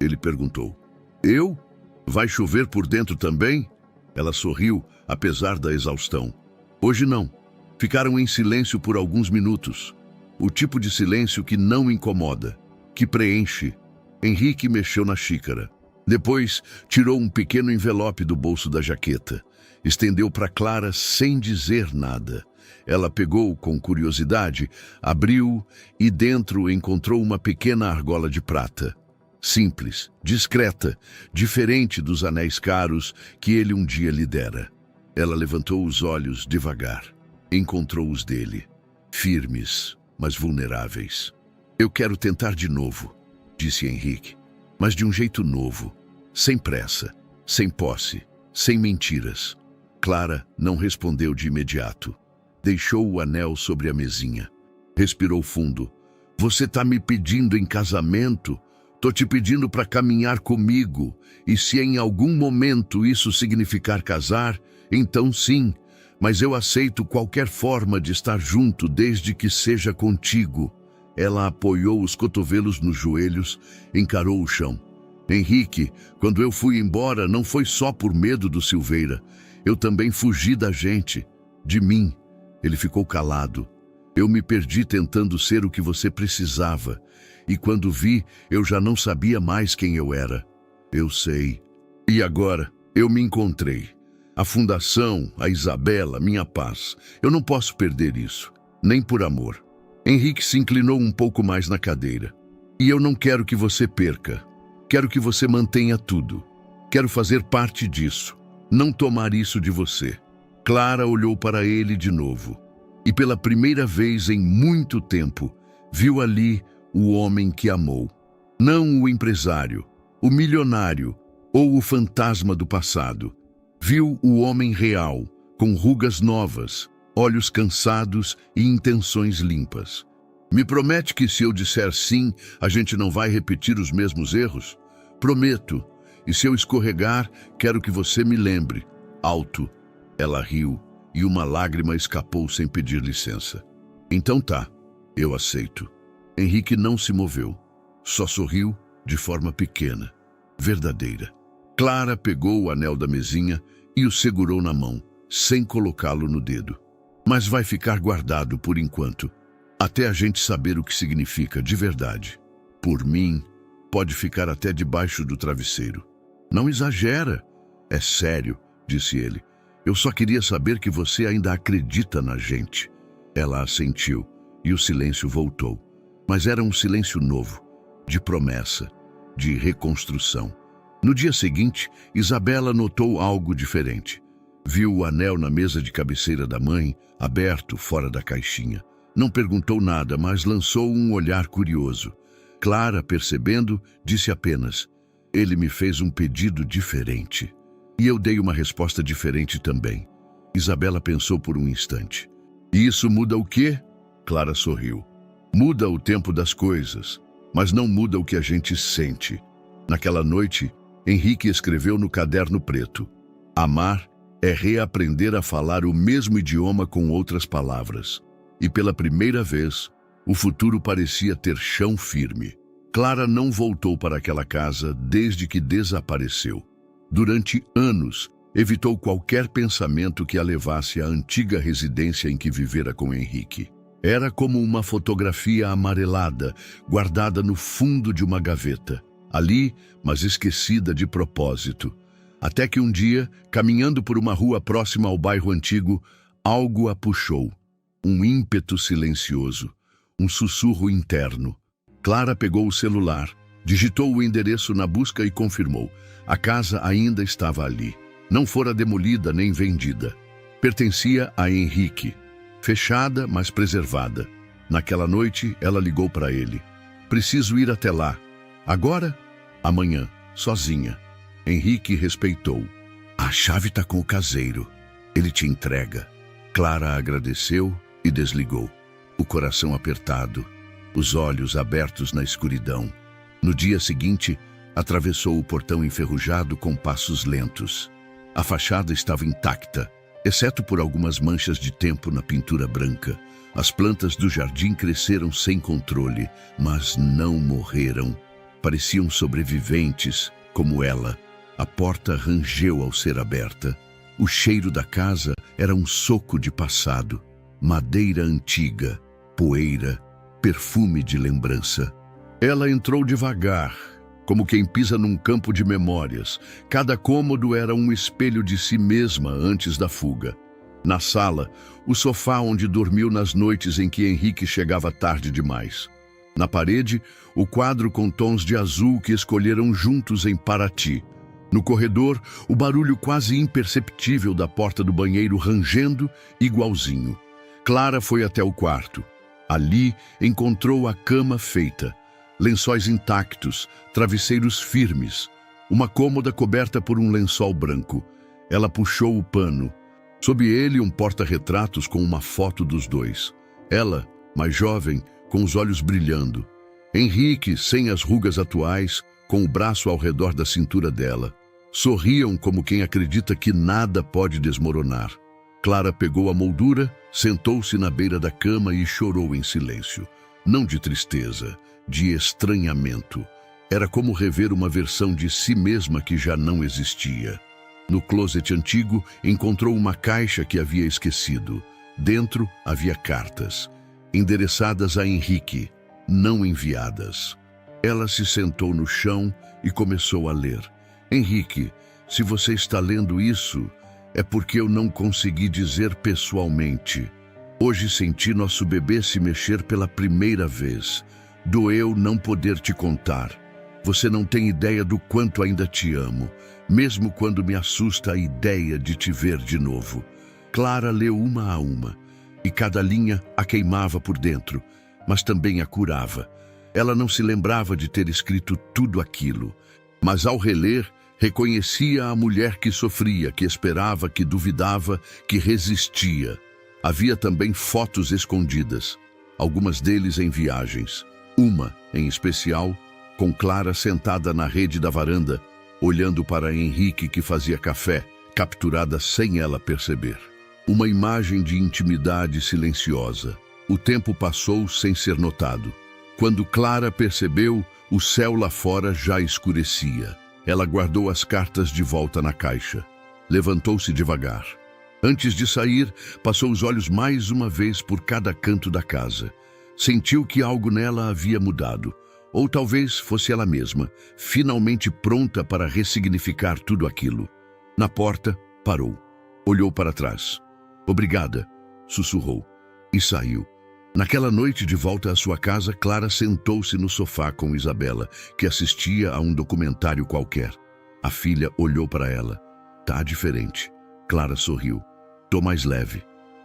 Ele perguntou. Eu? Vai chover por dentro também? Ela sorriu, apesar da exaustão. Hoje não. Ficaram em silêncio por alguns minutos. O tipo de silêncio que não incomoda, que preenche. Henrique mexeu na xícara. Depois, tirou um pequeno envelope do bolso da jaqueta. Estendeu para Clara sem dizer nada. Ela pegou com curiosidade, abriu e dentro encontrou uma pequena argola de prata. Simples, discreta, diferente dos anéis caros que ele um dia lhe dera. Ela levantou os olhos devagar. Encontrou os dele, firmes, mas vulneráveis. Eu quero tentar de novo, disse Henrique, mas de um jeito novo, sem pressa, sem posse, sem mentiras. Clara não respondeu de imediato. Deixou o anel sobre a mesinha. Respirou fundo. Você tá me pedindo em casamento? Tô te pedindo para caminhar comigo. E se em algum momento isso significar casar, então sim. Mas eu aceito qualquer forma de estar junto desde que seja contigo. Ela apoiou os cotovelos nos joelhos, encarou o chão. Henrique, quando eu fui embora, não foi só por medo do Silveira. Eu também fugi da gente, de mim. Ele ficou calado. Eu me perdi tentando ser o que você precisava. E quando vi, eu já não sabia mais quem eu era. Eu sei. E agora, eu me encontrei. A fundação, a Isabela, minha paz. Eu não posso perder isso, nem por amor. Henrique se inclinou um pouco mais na cadeira. E eu não quero que você perca. Quero que você mantenha tudo. Quero fazer parte disso. Não tomar isso de você. Clara olhou para ele de novo. E pela primeira vez em muito tempo, viu ali o homem que amou. Não o empresário, o milionário ou o fantasma do passado. Viu o homem real, com rugas novas, olhos cansados e intenções limpas. Me promete que se eu disser sim, a gente não vai repetir os mesmos erros? Prometo. E se eu escorregar, quero que você me lembre. Alto. Ela riu e uma lágrima escapou sem pedir licença. Então tá, eu aceito. Henrique não se moveu. Só sorriu de forma pequena, verdadeira. Clara pegou o anel da mesinha e o segurou na mão, sem colocá-lo no dedo. Mas vai ficar guardado por enquanto, até a gente saber o que significa de verdade. Por mim, pode ficar até debaixo do travesseiro. Não exagera. É sério, disse ele. Eu só queria saber que você ainda acredita na gente. Ela assentiu e o silêncio voltou. Mas era um silêncio novo, de promessa, de reconstrução. No dia seguinte, Isabela notou algo diferente. Viu o anel na mesa de cabeceira da mãe, aberto fora da caixinha. Não perguntou nada, mas lançou um olhar curioso. Clara, percebendo, disse apenas: ele me fez um pedido diferente. E eu dei uma resposta diferente também. Isabela pensou por um instante. E isso muda o quê? Clara sorriu. Muda o tempo das coisas, mas não muda o que a gente sente. Naquela noite, Henrique escreveu no caderno preto: amar é reaprender a falar o mesmo idioma com outras palavras. E pela primeira vez, o futuro parecia ter chão firme. Clara não voltou para aquela casa desde que desapareceu. Durante anos, evitou qualquer pensamento que a levasse à antiga residência em que vivera com Henrique. Era como uma fotografia amarelada, guardada no fundo de uma gaveta. Ali, mas esquecida de propósito. Até que um dia, caminhando por uma rua próxima ao bairro antigo, algo a puxou. Um ímpeto silencioso, um sussurro interno. Clara pegou o celular, digitou o endereço na busca e confirmou. A casa ainda estava ali. Não fora demolida nem vendida. Pertencia a Henrique. Fechada, mas preservada. Naquela noite, ela ligou para ele. Preciso ir até lá. Agora? Amanhã, sozinha. Henrique respeitou. A chave está com o caseiro. Ele te entrega. Clara agradeceu e desligou. O coração apertado, os olhos abertos na escuridão. No dia seguinte, atravessou o portão enferrujado com passos lentos. A fachada estava intacta, exceto por algumas manchas de tempo na pintura branca. As plantas do jardim cresceram sem controle, mas não morreram. Pareciam sobreviventes, como ela. A porta rangeu ao ser aberta. O cheiro da casa era um soco de passado. Madeira antiga, poeira, perfume de lembrança. Ela entrou devagar, como quem pisa num campo de memórias. Cada cômodo era um espelho de si mesma antes da fuga. Na sala, o sofá onde dormiu nas noites em que Henrique chegava tarde demais. Na parede, o quadro com tons de azul que escolheram juntos em Paraty. No corredor, o barulho quase imperceptível da porta do banheiro rangendo igualzinho. Clara foi até o quarto. Ali, encontrou a cama feita. Lençóis intactos, travesseiros firmes. Uma cômoda coberta por um lençol branco. Ela puxou o pano. Sob ele, um porta-retratos com uma foto dos dois. Ela, mais jovem, com os olhos brilhando. Henrique, sem as rugas atuais, com o braço ao redor da cintura dela. Sorriam como quem acredita que nada pode desmoronar. Clara pegou a moldura, sentou-se na beira da cama e chorou em silêncio. Não de tristeza, de estranhamento. Era como rever uma versão de si mesma que já não existia. No closet antigo, encontrou uma caixa que havia esquecido. Dentro havia cartas, endereçadas a Henrique, não enviadas. Ela se sentou no chão e começou a ler. Henrique, se você está lendo isso, é porque eu não consegui dizer pessoalmente. Hoje senti nosso bebê se mexer pela primeira vez. Doeu não poder te contar. Você não tem ideia do quanto ainda te amo, mesmo quando me assusta a ideia de te ver de novo. Clara leu uma a uma, e cada linha a queimava por dentro, mas também a curava. Ela não se lembrava de ter escrito tudo aquilo, mas ao reler, reconhecia a mulher que sofria, que esperava, que duvidava, que resistia. Havia também fotos escondidas, algumas deles em viagens. Uma, em especial, com Clara sentada na rede da varanda, olhando para Henrique que fazia café, capturada sem ela perceber. Uma imagem de intimidade silenciosa. O tempo passou sem ser notado. Quando Clara percebeu, o céu lá fora já escurecia. Ela guardou as cartas de volta na caixa. Levantou-se devagar. Antes de sair, passou os olhos mais uma vez por cada canto da casa. Sentiu que algo nela havia mudado. Ou talvez fosse ela mesma, finalmente pronta para ressignificar tudo aquilo. Na porta, parou. Olhou para trás. Obrigada, sussurrou. E saiu. Naquela noite de volta à sua casa, Clara sentou-se no sofá com Isabela, que assistia a um documentário qualquer. A filha olhou para ela. Tá diferente. Clara sorriu. Tô mais leve.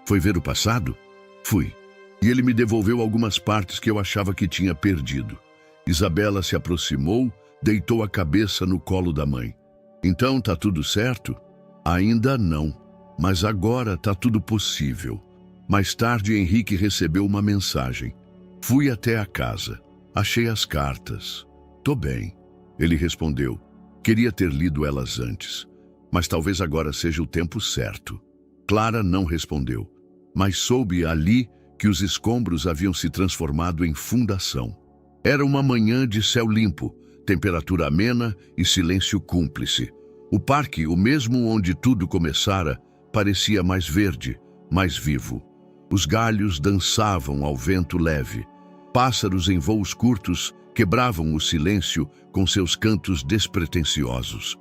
Foi ver o passado? Fui. E ele me devolveu algumas partes que eu achava que tinha perdido. Isabela se aproximou, deitou a cabeça no colo da mãe. Então tá tudo certo? Ainda não, mas agora tá tudo possível. Mais tarde, Henrique recebeu uma mensagem. Fui até a casa. Achei as cartas. Tô bem. Ele respondeu. Queria ter lido elas antes, mas talvez agora seja o tempo certo. Clara não respondeu, mas soube ali que os escombros haviam se transformado em fundação. Era uma manhã de céu limpo, temperatura amena e silêncio cúmplice. O parque, o mesmo onde tudo começara, parecia mais verde, mais vivo. Os galhos dançavam ao vento leve. Pássaros em voos curtos quebravam o silêncio com seus cantos despretensiosos.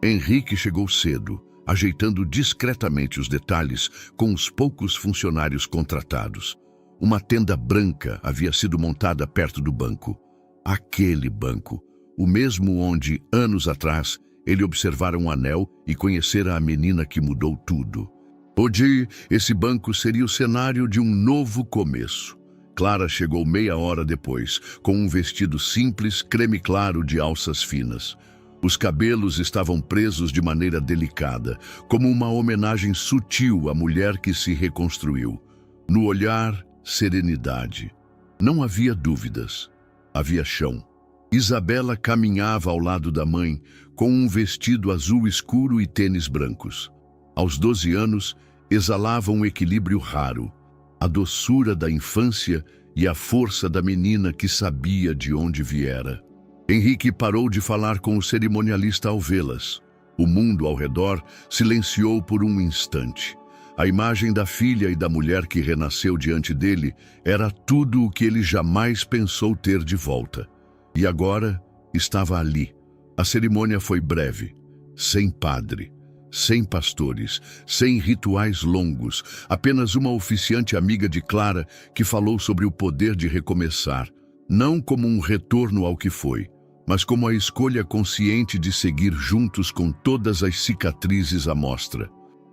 Henrique chegou cedo, ajeitando discretamente os detalhes com os poucos funcionários contratados. Uma tenda branca havia sido montada perto do banco. Aquele banco, o mesmo onde, anos atrás, ele observara um anel e conhecera a menina que mudou tudo. Hoje, esse banco seria o cenário de um novo começo. Clara chegou meia hora depois, com um vestido simples, creme claro de alças finas. Os cabelos estavam presos de maneira delicada, como uma homenagem sutil à mulher que se reconstruiu. No olhar, serenidade. Não havia dúvidas. Havia chão. Isabela caminhava ao lado da mãe, com um vestido azul escuro e tênis brancos. Aos 12 anos, exalava um equilíbrio raro, a doçura da infância e a força da menina que sabia de onde viera. Henrique parou de falar com o cerimonialista ao vê-las. O mundo ao redor silenciou por um instante. A imagem da filha e da mulher que renasceu diante dele era tudo o que ele jamais pensou ter de volta. E agora estava ali. A cerimônia foi breve, sem padre, sem pastores, sem rituais longos, apenas uma oficiante amiga de Clara que falou sobre o poder de recomeçar, não como um retorno ao que foi, mas como a escolha consciente de seguir juntos com todas as cicatrizes à mostra.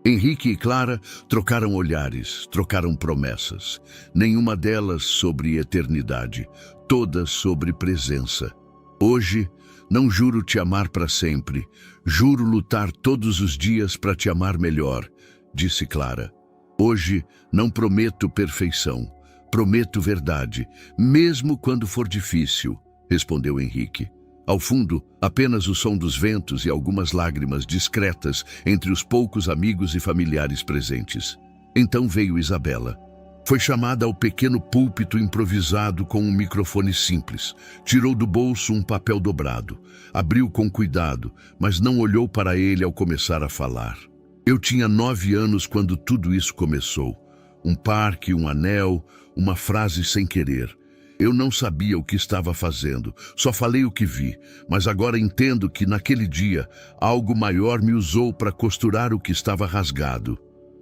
Henrique e Clara trocaram olhares, trocaram promessas, nenhuma delas sobre eternidade, todas sobre presença. Hoje, não juro te amar para sempre, juro lutar todos os dias para te amar melhor, disse Clara. Hoje, não prometo perfeição, prometo verdade, mesmo quando for difícil, respondeu Henrique. Ao fundo, apenas o som dos ventos e algumas lágrimas discretas entre os poucos amigos e familiares presentes. Então veio Isabela. Foi chamada ao pequeno púlpito improvisado com um microfone simples. Tirou do bolso um papel dobrado. Abriu com cuidado, mas não olhou para ele ao começar a falar. Eu tinha 9 anos quando tudo isso começou. Um parque, um anel, uma frase sem querer. Eu não sabia o que estava fazendo, só falei o que vi, mas agora entendo que naquele dia algo maior me usou para costurar o que estava rasgado.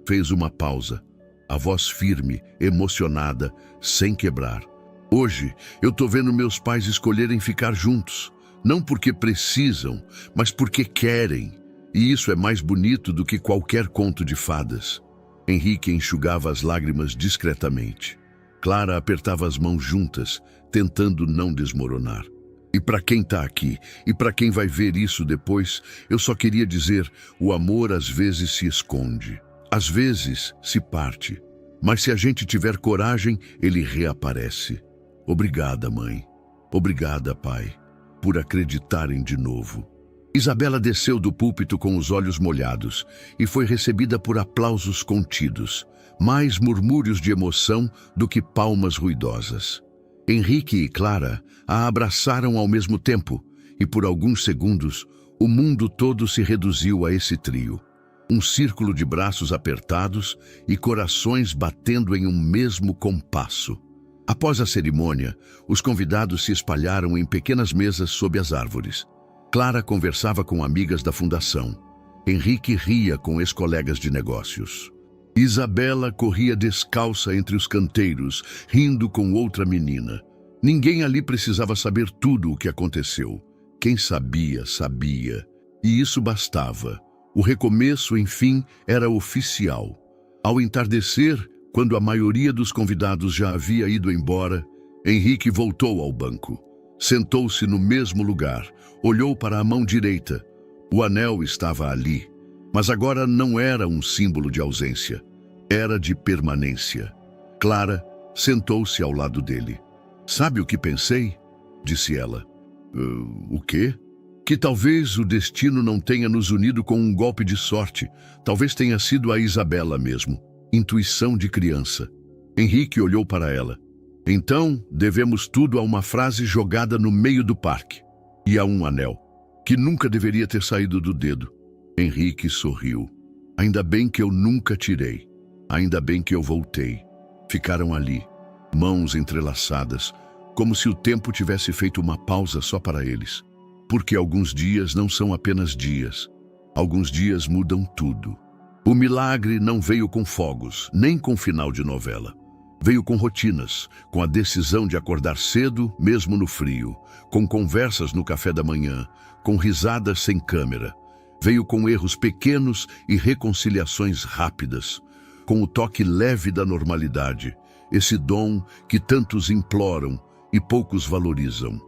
Fez uma pausa. A voz firme, emocionada, sem quebrar. Hoje, eu tô vendo meus pais escolherem ficar juntos. Não porque precisam, mas porque querem. E isso é mais bonito do que qualquer conto de fadas. Henrique enxugava as lágrimas discretamente. Clara apertava as mãos juntas, tentando não desmoronar. E para quem está aqui, e para quem vai ver isso depois, eu só queria dizer, o amor às vezes se esconde. Às vezes se parte, mas se a gente tiver coragem, ele reaparece. Obrigada, mãe. Obrigada, pai, por acreditarem de novo. Isabela desceu do púlpito com os olhos molhados e foi recebida por aplausos contidos, mais murmúrios de emoção do que palmas ruidosas. Henrique e Clara a abraçaram ao mesmo tempo e por alguns segundos o mundo todo se reduziu a esse trio. Um círculo de braços apertados e corações batendo em um mesmo compasso. Após a cerimônia, os convidados se espalharam em pequenas mesas sob as árvores. Clara conversava com amigas da fundação. Henrique ria com ex-colegas de negócios. Isabela corria descalça entre os canteiros, rindo com outra menina. Ninguém ali precisava saber tudo o que aconteceu. Quem sabia, sabia. E isso bastava. O recomeço, enfim, era oficial. Ao entardecer, quando a maioria dos convidados já havia ido embora, Henrique voltou ao banco. Sentou-se no mesmo lugar, olhou para a mão direita. O anel estava ali, mas agora não era um símbolo de ausência, era de permanência. Clara sentou-se ao lado dele. Sabe o que pensei? Disse ela. O quê? Que talvez o destino não tenha nos unido com um golpe de sorte. Talvez tenha sido a Isabela mesmo. Intuição de criança. Henrique olhou para ela. Então, devemos tudo a uma frase jogada no meio do parque. E a um anel, que nunca deveria ter saído do dedo. Henrique sorriu. Ainda bem que eu nunca tirei. Ainda bem que eu voltei. Ficaram ali, mãos entrelaçadas, como se o tempo tivesse feito uma pausa só para eles. Porque alguns dias não são apenas dias. Alguns dias mudam tudo. O milagre não veio com fogos, nem com final de novela. Veio com rotinas, com a decisão de acordar cedo, mesmo no frio, com conversas no café da manhã, com risadas sem câmera. Veio com erros pequenos e reconciliações rápidas, com o toque leve da normalidade, esse dom que tantos imploram e poucos valorizam.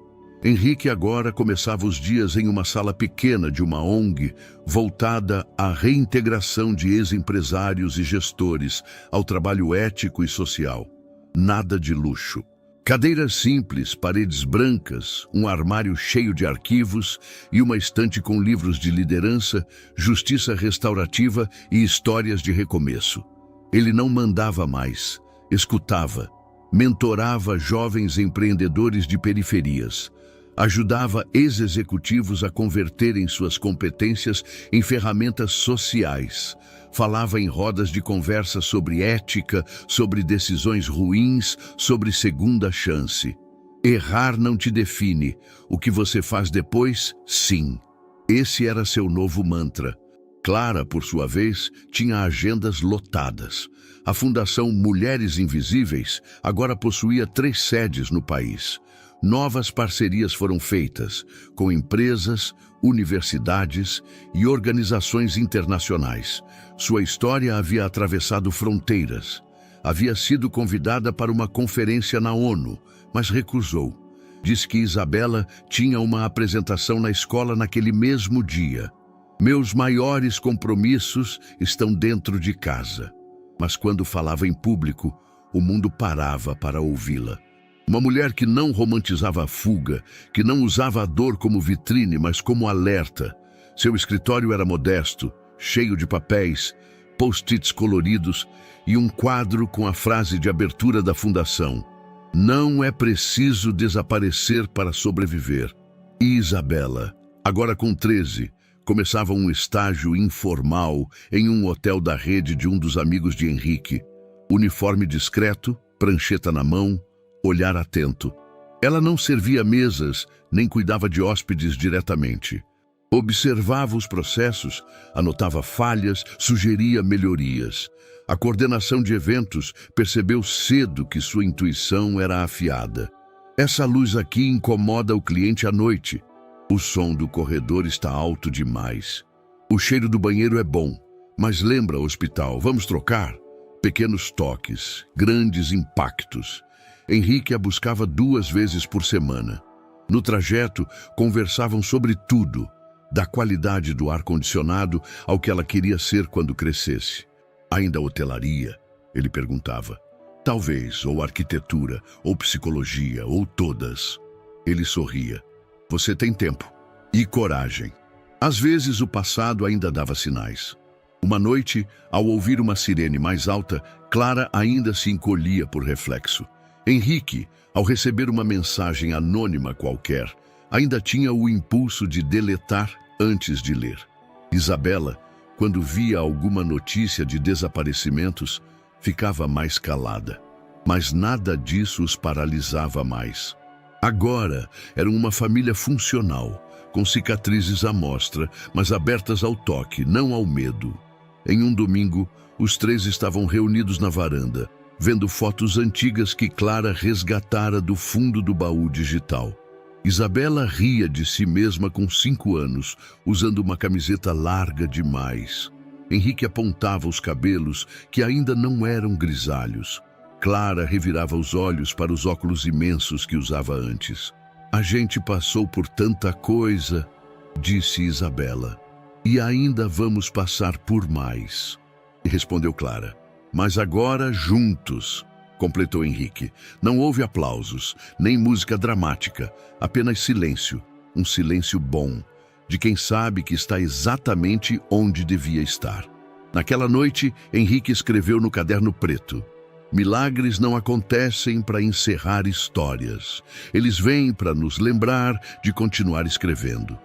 Henrique agora começava os dias em uma sala pequena de uma ONG voltada à reintegração de ex-empresários e gestores ao trabalho ético e social. Nada de luxo. Cadeiras simples, paredes brancas, um armário cheio de arquivos e uma estante com livros de liderança, justiça restaurativa e histórias de recomeço. Ele não mandava mais, escutava, mentorava jovens empreendedores de periferias. Ajudava ex-executivos a converterem suas competências em ferramentas sociais. Falava em rodas de conversa sobre ética, sobre decisões ruins, sobre segunda chance. Errar não te define. O que você faz depois, sim. Esse era seu novo mantra. Clara, por sua vez, tinha agendas lotadas. A Fundação Mulheres Invisíveis agora possuía 3 sedes no país. Novas parcerias foram feitas com empresas, universidades e organizações internacionais. Sua história havia atravessado fronteiras. Havia sido convidada para uma conferência na ONU, mas recusou. Diz que Isabela tinha uma apresentação na escola naquele mesmo dia. Meus maiores compromissos estão dentro de casa. Mas quando falava em público, o mundo parava para ouvi-la. Uma mulher que não romantizava a fuga, que não usava a dor como vitrine, mas como alerta. Seu escritório era modesto, cheio de papéis, post-its coloridos e um quadro com a frase de abertura da fundação: "Não é preciso desaparecer para sobreviver." E Isabela, agora com 13, começava um estágio informal em um hotel da rede de um dos amigos de Henrique. Uniforme discreto, prancheta na mão, olhar atento. Ela não servia mesas, nem cuidava de hóspedes diretamente. Observava os processos, anotava falhas, sugeria melhorias. A coordenação de eventos percebeu cedo que sua intuição era afiada. "Essa luz aqui incomoda o cliente à noite. O som do corredor está alto demais. O cheiro do banheiro é bom, mas lembra hospital, vamos trocar?" Pequenos toques, grandes impactos. Henrique a buscava 2 vezes por semana. No trajeto, conversavam sobre tudo, da qualidade do ar-condicionado ao que ela queria ser quando crescesse. "Ainda hotelaria?" ele perguntava. "Talvez, ou arquitetura, ou psicologia, ou todas." Ele sorria. "Você tem tempo e coragem." Às vezes o passado ainda dava sinais. Uma noite, ao ouvir uma sirene mais alta, Clara ainda se encolhia por reflexo. Henrique, ao receber uma mensagem anônima qualquer, ainda tinha o impulso de deletar antes de ler. Isabela, quando via alguma notícia de desaparecimentos, ficava mais calada. Mas nada disso os paralisava mais. Agora eram uma família funcional, com cicatrizes à mostra, mas abertas ao toque, não ao medo. Em um domingo, os 3 estavam reunidos na varanda, vendo fotos antigas que Clara resgatara do fundo do baú digital. Isabela ria de si mesma com 5 anos, usando uma camiseta larga demais. Henrique apontava os cabelos, que ainda não eram grisalhos. Clara revirava os olhos para os óculos imensos que usava antes. "A gente passou por tanta coisa", disse Isabela. "E ainda vamos passar por mais", respondeu Clara. "Mas agora juntos", completou Henrique. Não houve aplausos, nem música dramática, apenas silêncio. Um silêncio bom, de quem sabe que está exatamente onde devia estar. Naquela noite, Henrique escreveu no caderno preto: "Milagres não acontecem para encerrar histórias. Eles vêm para nos lembrar de continuar escrevendo."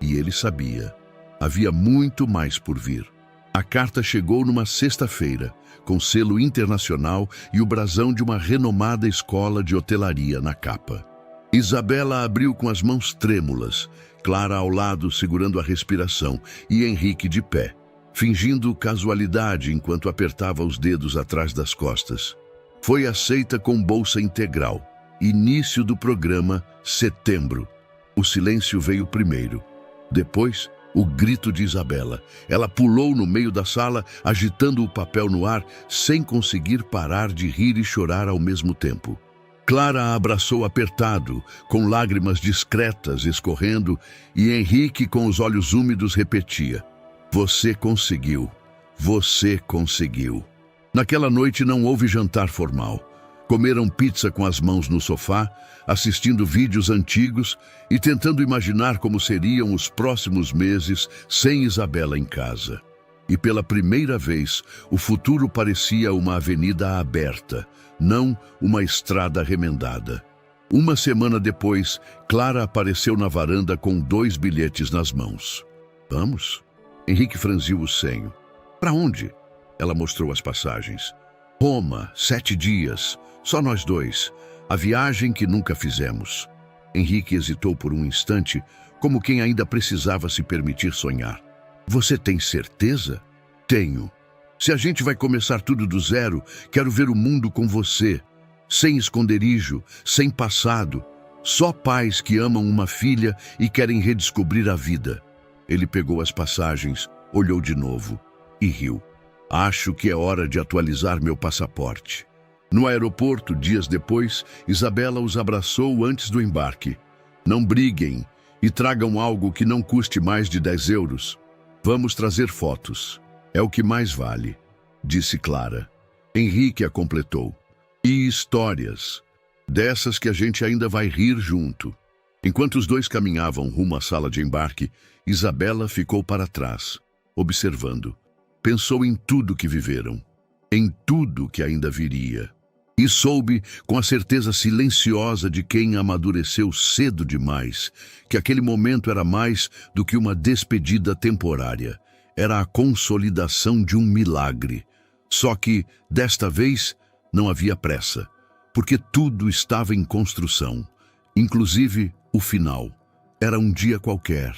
E ele sabia. Havia muito mais por vir. A carta chegou numa sexta-feira, com selo internacional e o brasão de uma renomada escola de hotelaria na capa. Isabela abriu com as mãos trêmulas, Clara ao lado segurando a respiração e Henrique de pé, fingindo casualidade enquanto apertava os dedos atrás das costas. Foi aceita com bolsa integral. Início do programa, setembro. O silêncio veio primeiro. Depois, o grito de Isabela. Ela pulou no meio da sala, agitando o papel no ar, sem conseguir parar de rir e chorar ao mesmo tempo. Clara a abraçou apertado, com lágrimas discretas escorrendo, e Henrique, com os olhos úmidos, repetia: "Você conseguiu. Você conseguiu." Naquela noite não houve jantar formal. Comeram pizza com as mãos no sofá, assistindo vídeos antigos e tentando imaginar como seriam os próximos meses sem Isabela em casa. E pela primeira vez, o futuro parecia uma avenida aberta, não uma estrada remendada. Uma semana depois, Clara apareceu na varanda com 2 bilhetes nas mãos. "Vamos?" Henrique franziu o senho. "Para onde?" Ela mostrou as passagens. "Roma, 7 dias. Só nós 2. A viagem que nunca fizemos." Henrique hesitou por um instante, como quem ainda precisava se permitir sonhar. "Você tem certeza?" "Tenho. Se a gente vai começar tudo do zero, quero ver o mundo com você. Sem esconderijo, sem passado. Só pais que amam uma filha e querem redescobrir a vida." Ele pegou as passagens, olhou de novo e riu. "Acho que é hora de atualizar meu passaporte." No aeroporto, dias depois, Isabela os abraçou antes do embarque. "Não briguem e tragam algo que não custe mais de 10 euros. Vamos trazer fotos. É o que mais vale", disse Clara. Henrique a completou. "E histórias. Dessas que a gente ainda vai rir junto." Enquanto os 2 caminhavam rumo à sala de embarque, Isabela ficou para trás, observando. Pensou em tudo que viveram, em tudo que ainda viria. E soube, com a certeza silenciosa de quem amadureceu cedo demais, que aquele momento era mais do que uma despedida temporária. Era a consolidação de um milagre. Só que, desta vez, não havia pressa, porque tudo estava em construção, inclusive o final. Era um dia qualquer,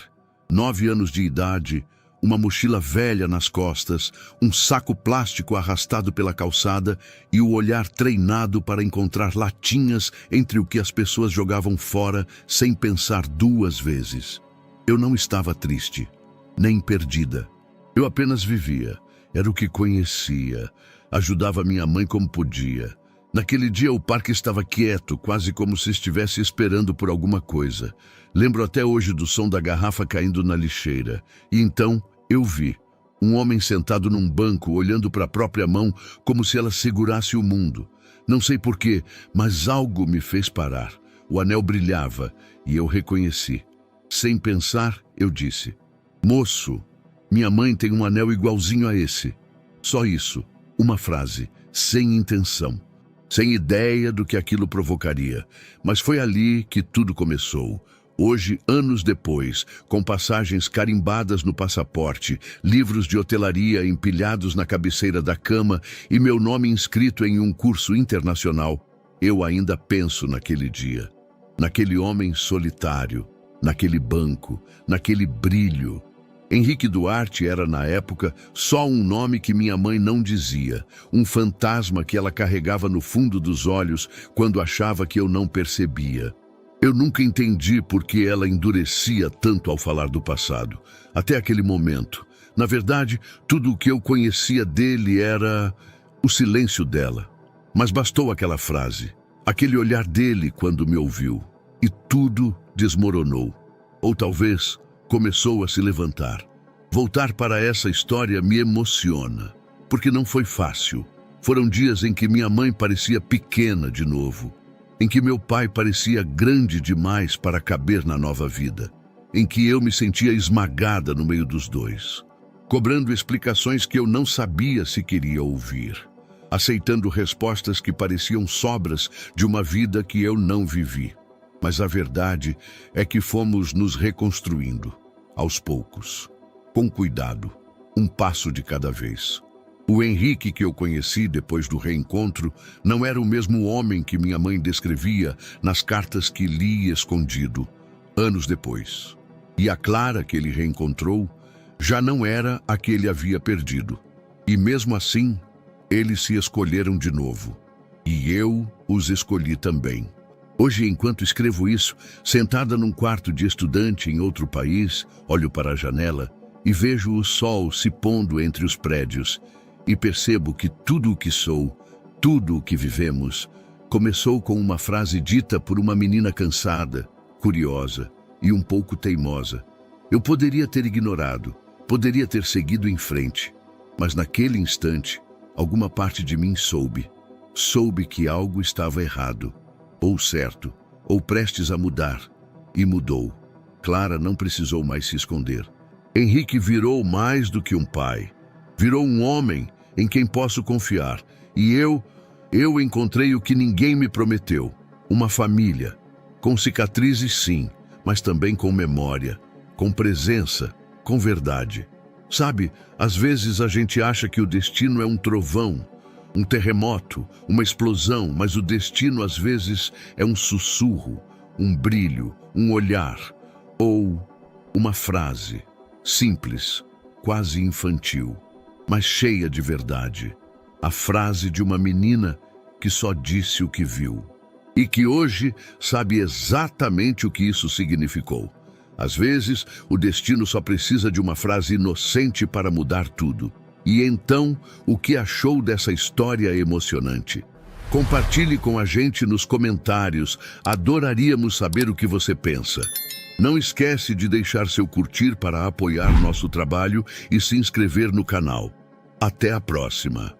9 anos de idade, uma mochila velha nas costas, um saco plástico arrastado pela calçada e o olhar treinado para encontrar latinhas entre o que as pessoas jogavam fora sem pensar 2 vezes. Eu não estava triste, nem perdida. Eu apenas vivia, era o que conhecia, ajudava minha mãe como podia. Naquele dia o parque estava quieto, quase como se estivesse esperando por alguma coisa. Lembro até hoje do som da garrafa caindo na lixeira. E então eu vi um homem sentado num banco, olhando para a própria mão como se ela segurasse o mundo. Não sei porquê, mas algo me fez parar. O anel brilhava e eu reconheci. Sem pensar, eu disse: "Moço, minha mãe tem um anel igualzinho a esse." Só isso, uma frase, sem intenção. Sem ideia do que aquilo provocaria. Mas foi ali que tudo começou. Hoje, anos depois, com passagens carimbadas no passaporte, livros de hotelaria empilhados na cabeceira da cama e meu nome inscrito em um curso internacional, eu ainda penso naquele dia. Naquele homem solitário, naquele banco, naquele brilho. Henrique Duarte era, na época, só um nome que minha mãe não dizia, um fantasma que ela carregava no fundo dos olhos quando achava que eu não percebia. Eu nunca entendi por que ela endurecia tanto ao falar do passado, até aquele momento. Na verdade, tudo o que eu conhecia dele era o silêncio dela. Mas bastou aquela frase, aquele olhar dele quando me ouviu, e tudo desmoronou. Ou talvez começou a se levantar. Voltar para essa história me emociona, porque não foi fácil. Foram dias em que minha mãe parecia pequena de novo, em que meu pai parecia grande demais para caber na nova vida, em que eu me sentia esmagada no meio dos 2, cobrando explicações que eu não sabia se queria ouvir, aceitando respostas que pareciam sobras de uma vida que eu não vivi. Mas a verdade é que fomos nos reconstruindo, aos poucos, com cuidado, um passo de cada vez. O Henrique que eu conheci depois do reencontro não era o mesmo homem que minha mãe descrevia nas cartas que li escondido, anos depois. E a Clara que ele reencontrou já não era a que ele havia perdido. E mesmo assim, eles se escolheram de novo. E eu os escolhi também. Hoje, enquanto escrevo isso, sentada num quarto de estudante em outro país, olho para a janela e vejo o sol se pondo entre os prédios e percebo que tudo o que sou, tudo o que vivemos, começou com uma frase dita por uma menina cansada, curiosa e um pouco teimosa. Eu poderia ter ignorado, poderia ter seguido em frente, mas naquele instante, alguma parte de mim soube que algo estava errado, ou certo, ou prestes a mudar, e mudou. Clara não precisou mais se esconder. Henrique virou mais do que um pai. Virou um homem em quem posso confiar. E eu encontrei o que ninguém me prometeu. Uma família, com cicatrizes sim, mas também com memória, com presença, com verdade. Sabe, às vezes a gente acha que o destino é um trovão, um terremoto, uma explosão, mas o destino às vezes é um sussurro, um brilho, um olhar ou uma frase simples, quase infantil, mas cheia de verdade. A frase de uma menina que só disse o que viu e que hoje sabe exatamente o que isso significou. Às vezes, o destino só precisa de uma frase inocente para mudar tudo. E então, o que achou dessa história emocionante? Compartilhe com a gente nos comentários. Adoraríamos saber o que você pensa. Não esquece de deixar seu curtir para apoiar nosso trabalho e se inscrever no canal. Até a próxima!